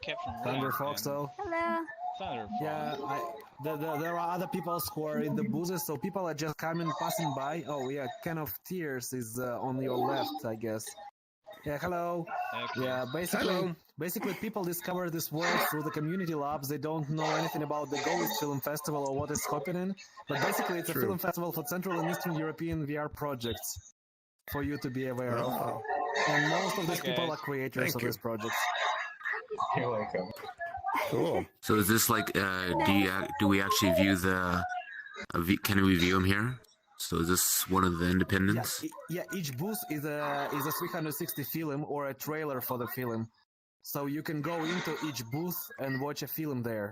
Captain Ren. Thunder Foxo. Hello. Thunder Fox. Yeah, there are other people who are in the booths, so people are just coming, passing by. Oh yeah, Can of Tears is on your left, I guess. Yeah, hello. Okay. Yeah, basically people discover this world through the community labs. They don't know anything about the goEast Film Festival or what is happening, but basically it's a film festival for Central and Eastern European VR projects for you to be aware of. And most of these people are creators of these projects. You're welcome. Cool. So is this like, do we actually view the, can we view them here? So is this one of the independents? Yeah, each booth is a 360 film or a trailer for the film. So you can go into each booth and watch a film there.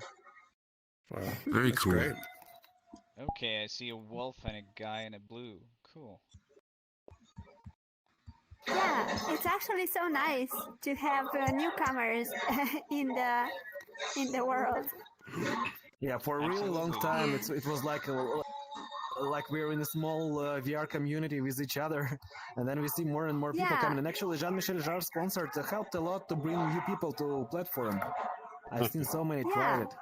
Wow. Very cool. Great. Okay, I see a wolf and a guy in a blue. Cool. Yeah, it's actually so nice to have newcomers in the world. Yeah, for a really long time, it was like like we're in a small VR community with each other, and then we see more and more people Yeah. coming. And actually, Jean-Michel Jarre's concert helped a lot to bring new people to platform. I've seen so many tried it.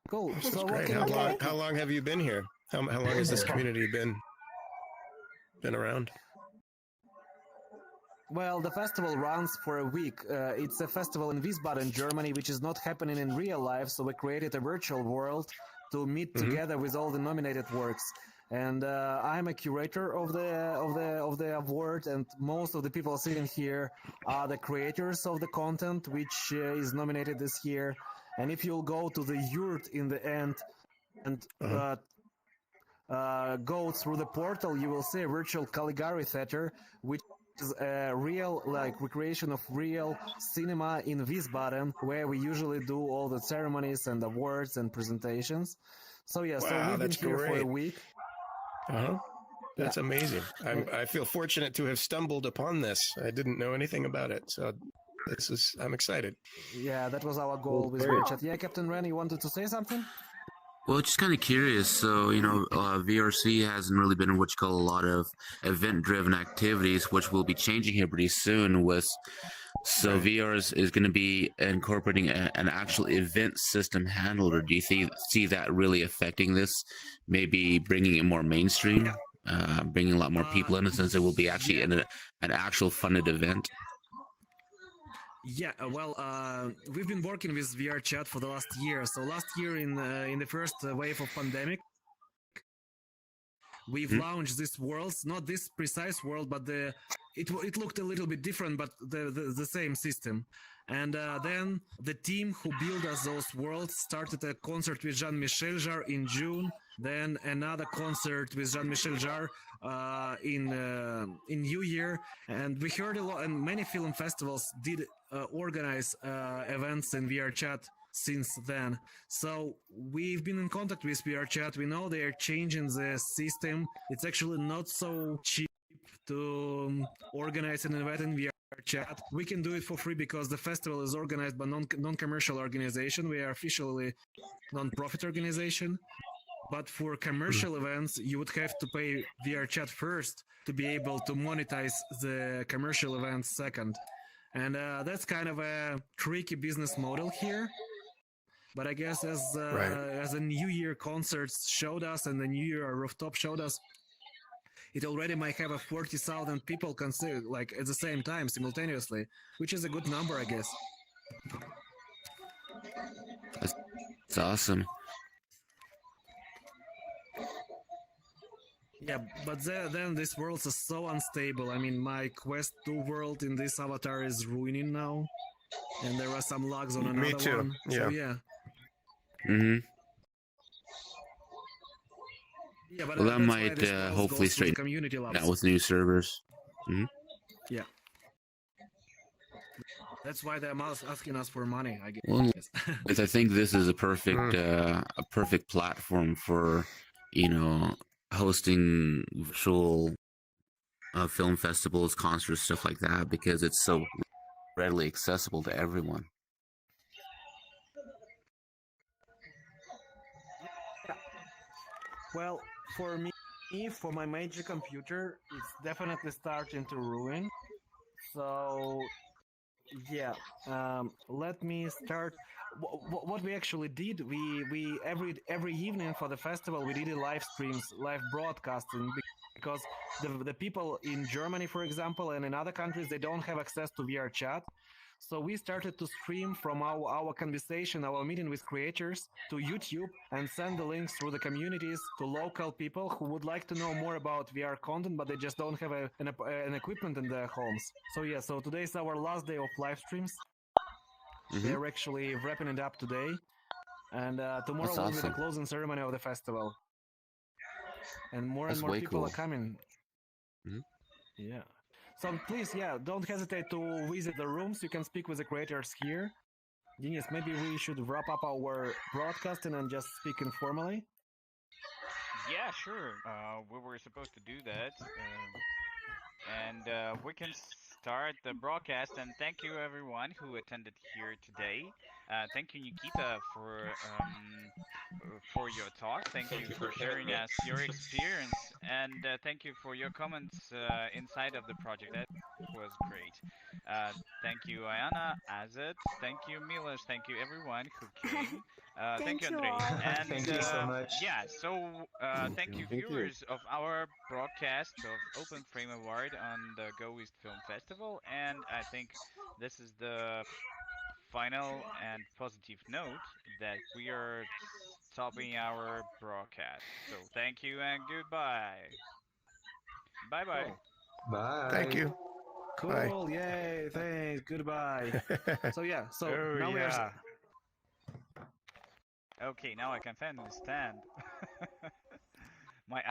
Cool. This is So great. what can How long have you been here? How long has this community been around? Well, the festival runs for a week. It's a festival in Wiesbaden, Germany, which is not happening in real life. So we created a virtual world to meet together with all the nominated works. And I'm a curator of the award, and most of the people sitting here are the creators of the content, which is nominated this year. And if you'll go to the yurt in the end and go through the portal, you will see a virtual Caligari theater, which is a real recreation of real cinema in Wiesbaden, where we usually do all the ceremonies and awards and presentations. So yeah, so we've been here for a week. That's amazing. I feel fortunate to have stumbled upon this. I didn't know anything about it, so I'm excited. Yeah, that was our goal with VRchat. Yeah, Captain Ren, you wanted to say something? Well, just kind of curious. So, VRC hasn't really been what you call a lot of event-driven activities, which will be changing here pretty soon. So VR is going to be incorporating an actual event system handler. Do you see that really affecting this? Maybe bringing it more mainstream, bringing a lot more people in, since it will be actually an actual funded event. Yeah, well, we've been working with VRchat for the last year. So last year, in the first wave of pandemic, we've launched this worlds, not this precise world, but it looked a little bit different, but the same system. And then the team who built us those worlds started a concert with Jean-Michel Jarre in June. Then another concert with Jean-Michel Jarre in New Year, and we heard a lot. And many film festivals did organize events in VRchat since then. So we've been in contact with VRchat. We know they are changing the system. It's actually not so cheap to organize an event in VRchat. We can do it for free because the festival is organized by non-commercial organization. We are officially non-profit organization. But for commercial events, you would have to pay VRchat first to be able to monetize the commercial events second. And that's kind of a tricky business model here. But I guess as the New Year concerts showed us and the New Year rooftop showed us, it already might have a 40,000 people like at the same time simultaneously, which is a good number, I guess. That's awesome. Yeah, but then this world is so unstable. I mean, my Quest 2 world in this avatar is ruining now, and there are some lags on another Me too. one. Yeah. So yeah. Yeah, but Well, that that's might why this world hopefully goes through the straighten community labs. out with new servers. Yeah. That's why they're asking us for money, I guess. Well, I think this is a perfect platform for, hosting virtual film festivals, concerts, stuff like that, because it's so readily accessible to everyone. Well, for me, for my major computer, it's definitely starting to ruin. So yeah, let me start. What we actually did, we every evening for the festival we did a live broadcasting, because the people in Germany, for example, and in other countries, they don't have access to VRchat. So we started to stream from our conversation, our meeting with creators to YouTube, and send the links through the communities to local people who would like to know more about VR content, but they just don't have an equipment in their homes. So yeah, so today is our last day of live streams. They're actually wrapping it up today, and tomorrow will be the closing ceremony of the festival. And more people are coming. Yeah. So please, don't hesitate to visit the rooms. You can speak with the creators here. Denis, maybe we should wrap up our broadcasting and just speak informally. Yeah, sure. We were supposed to do that. And we can start the broadcast. And thank you everyone who attended here today. Thank you, Nikita, for your talk. Thank you for having sharing me. us your experience, and thank you for your comments inside of the project. That was great. Thank you, Ayana, Azet. Thank you, Milos. Thank you, everyone who came. Thank you, Thank you Andrei. all. And Thank you so much. yeah, so thank you, Thank you. viewers of our broadcast of Open Frame Award on the goEast Film Festival. And I think this is the final and positive note that we are stopping our broadcast. So thank you and goodbye. Bye bye. Cool. Bye. Thank you. Bye. Cool. Yay. Thanks. Goodbye. So yeah. So Oh now we are. yeah. Okay, now I can finally stand.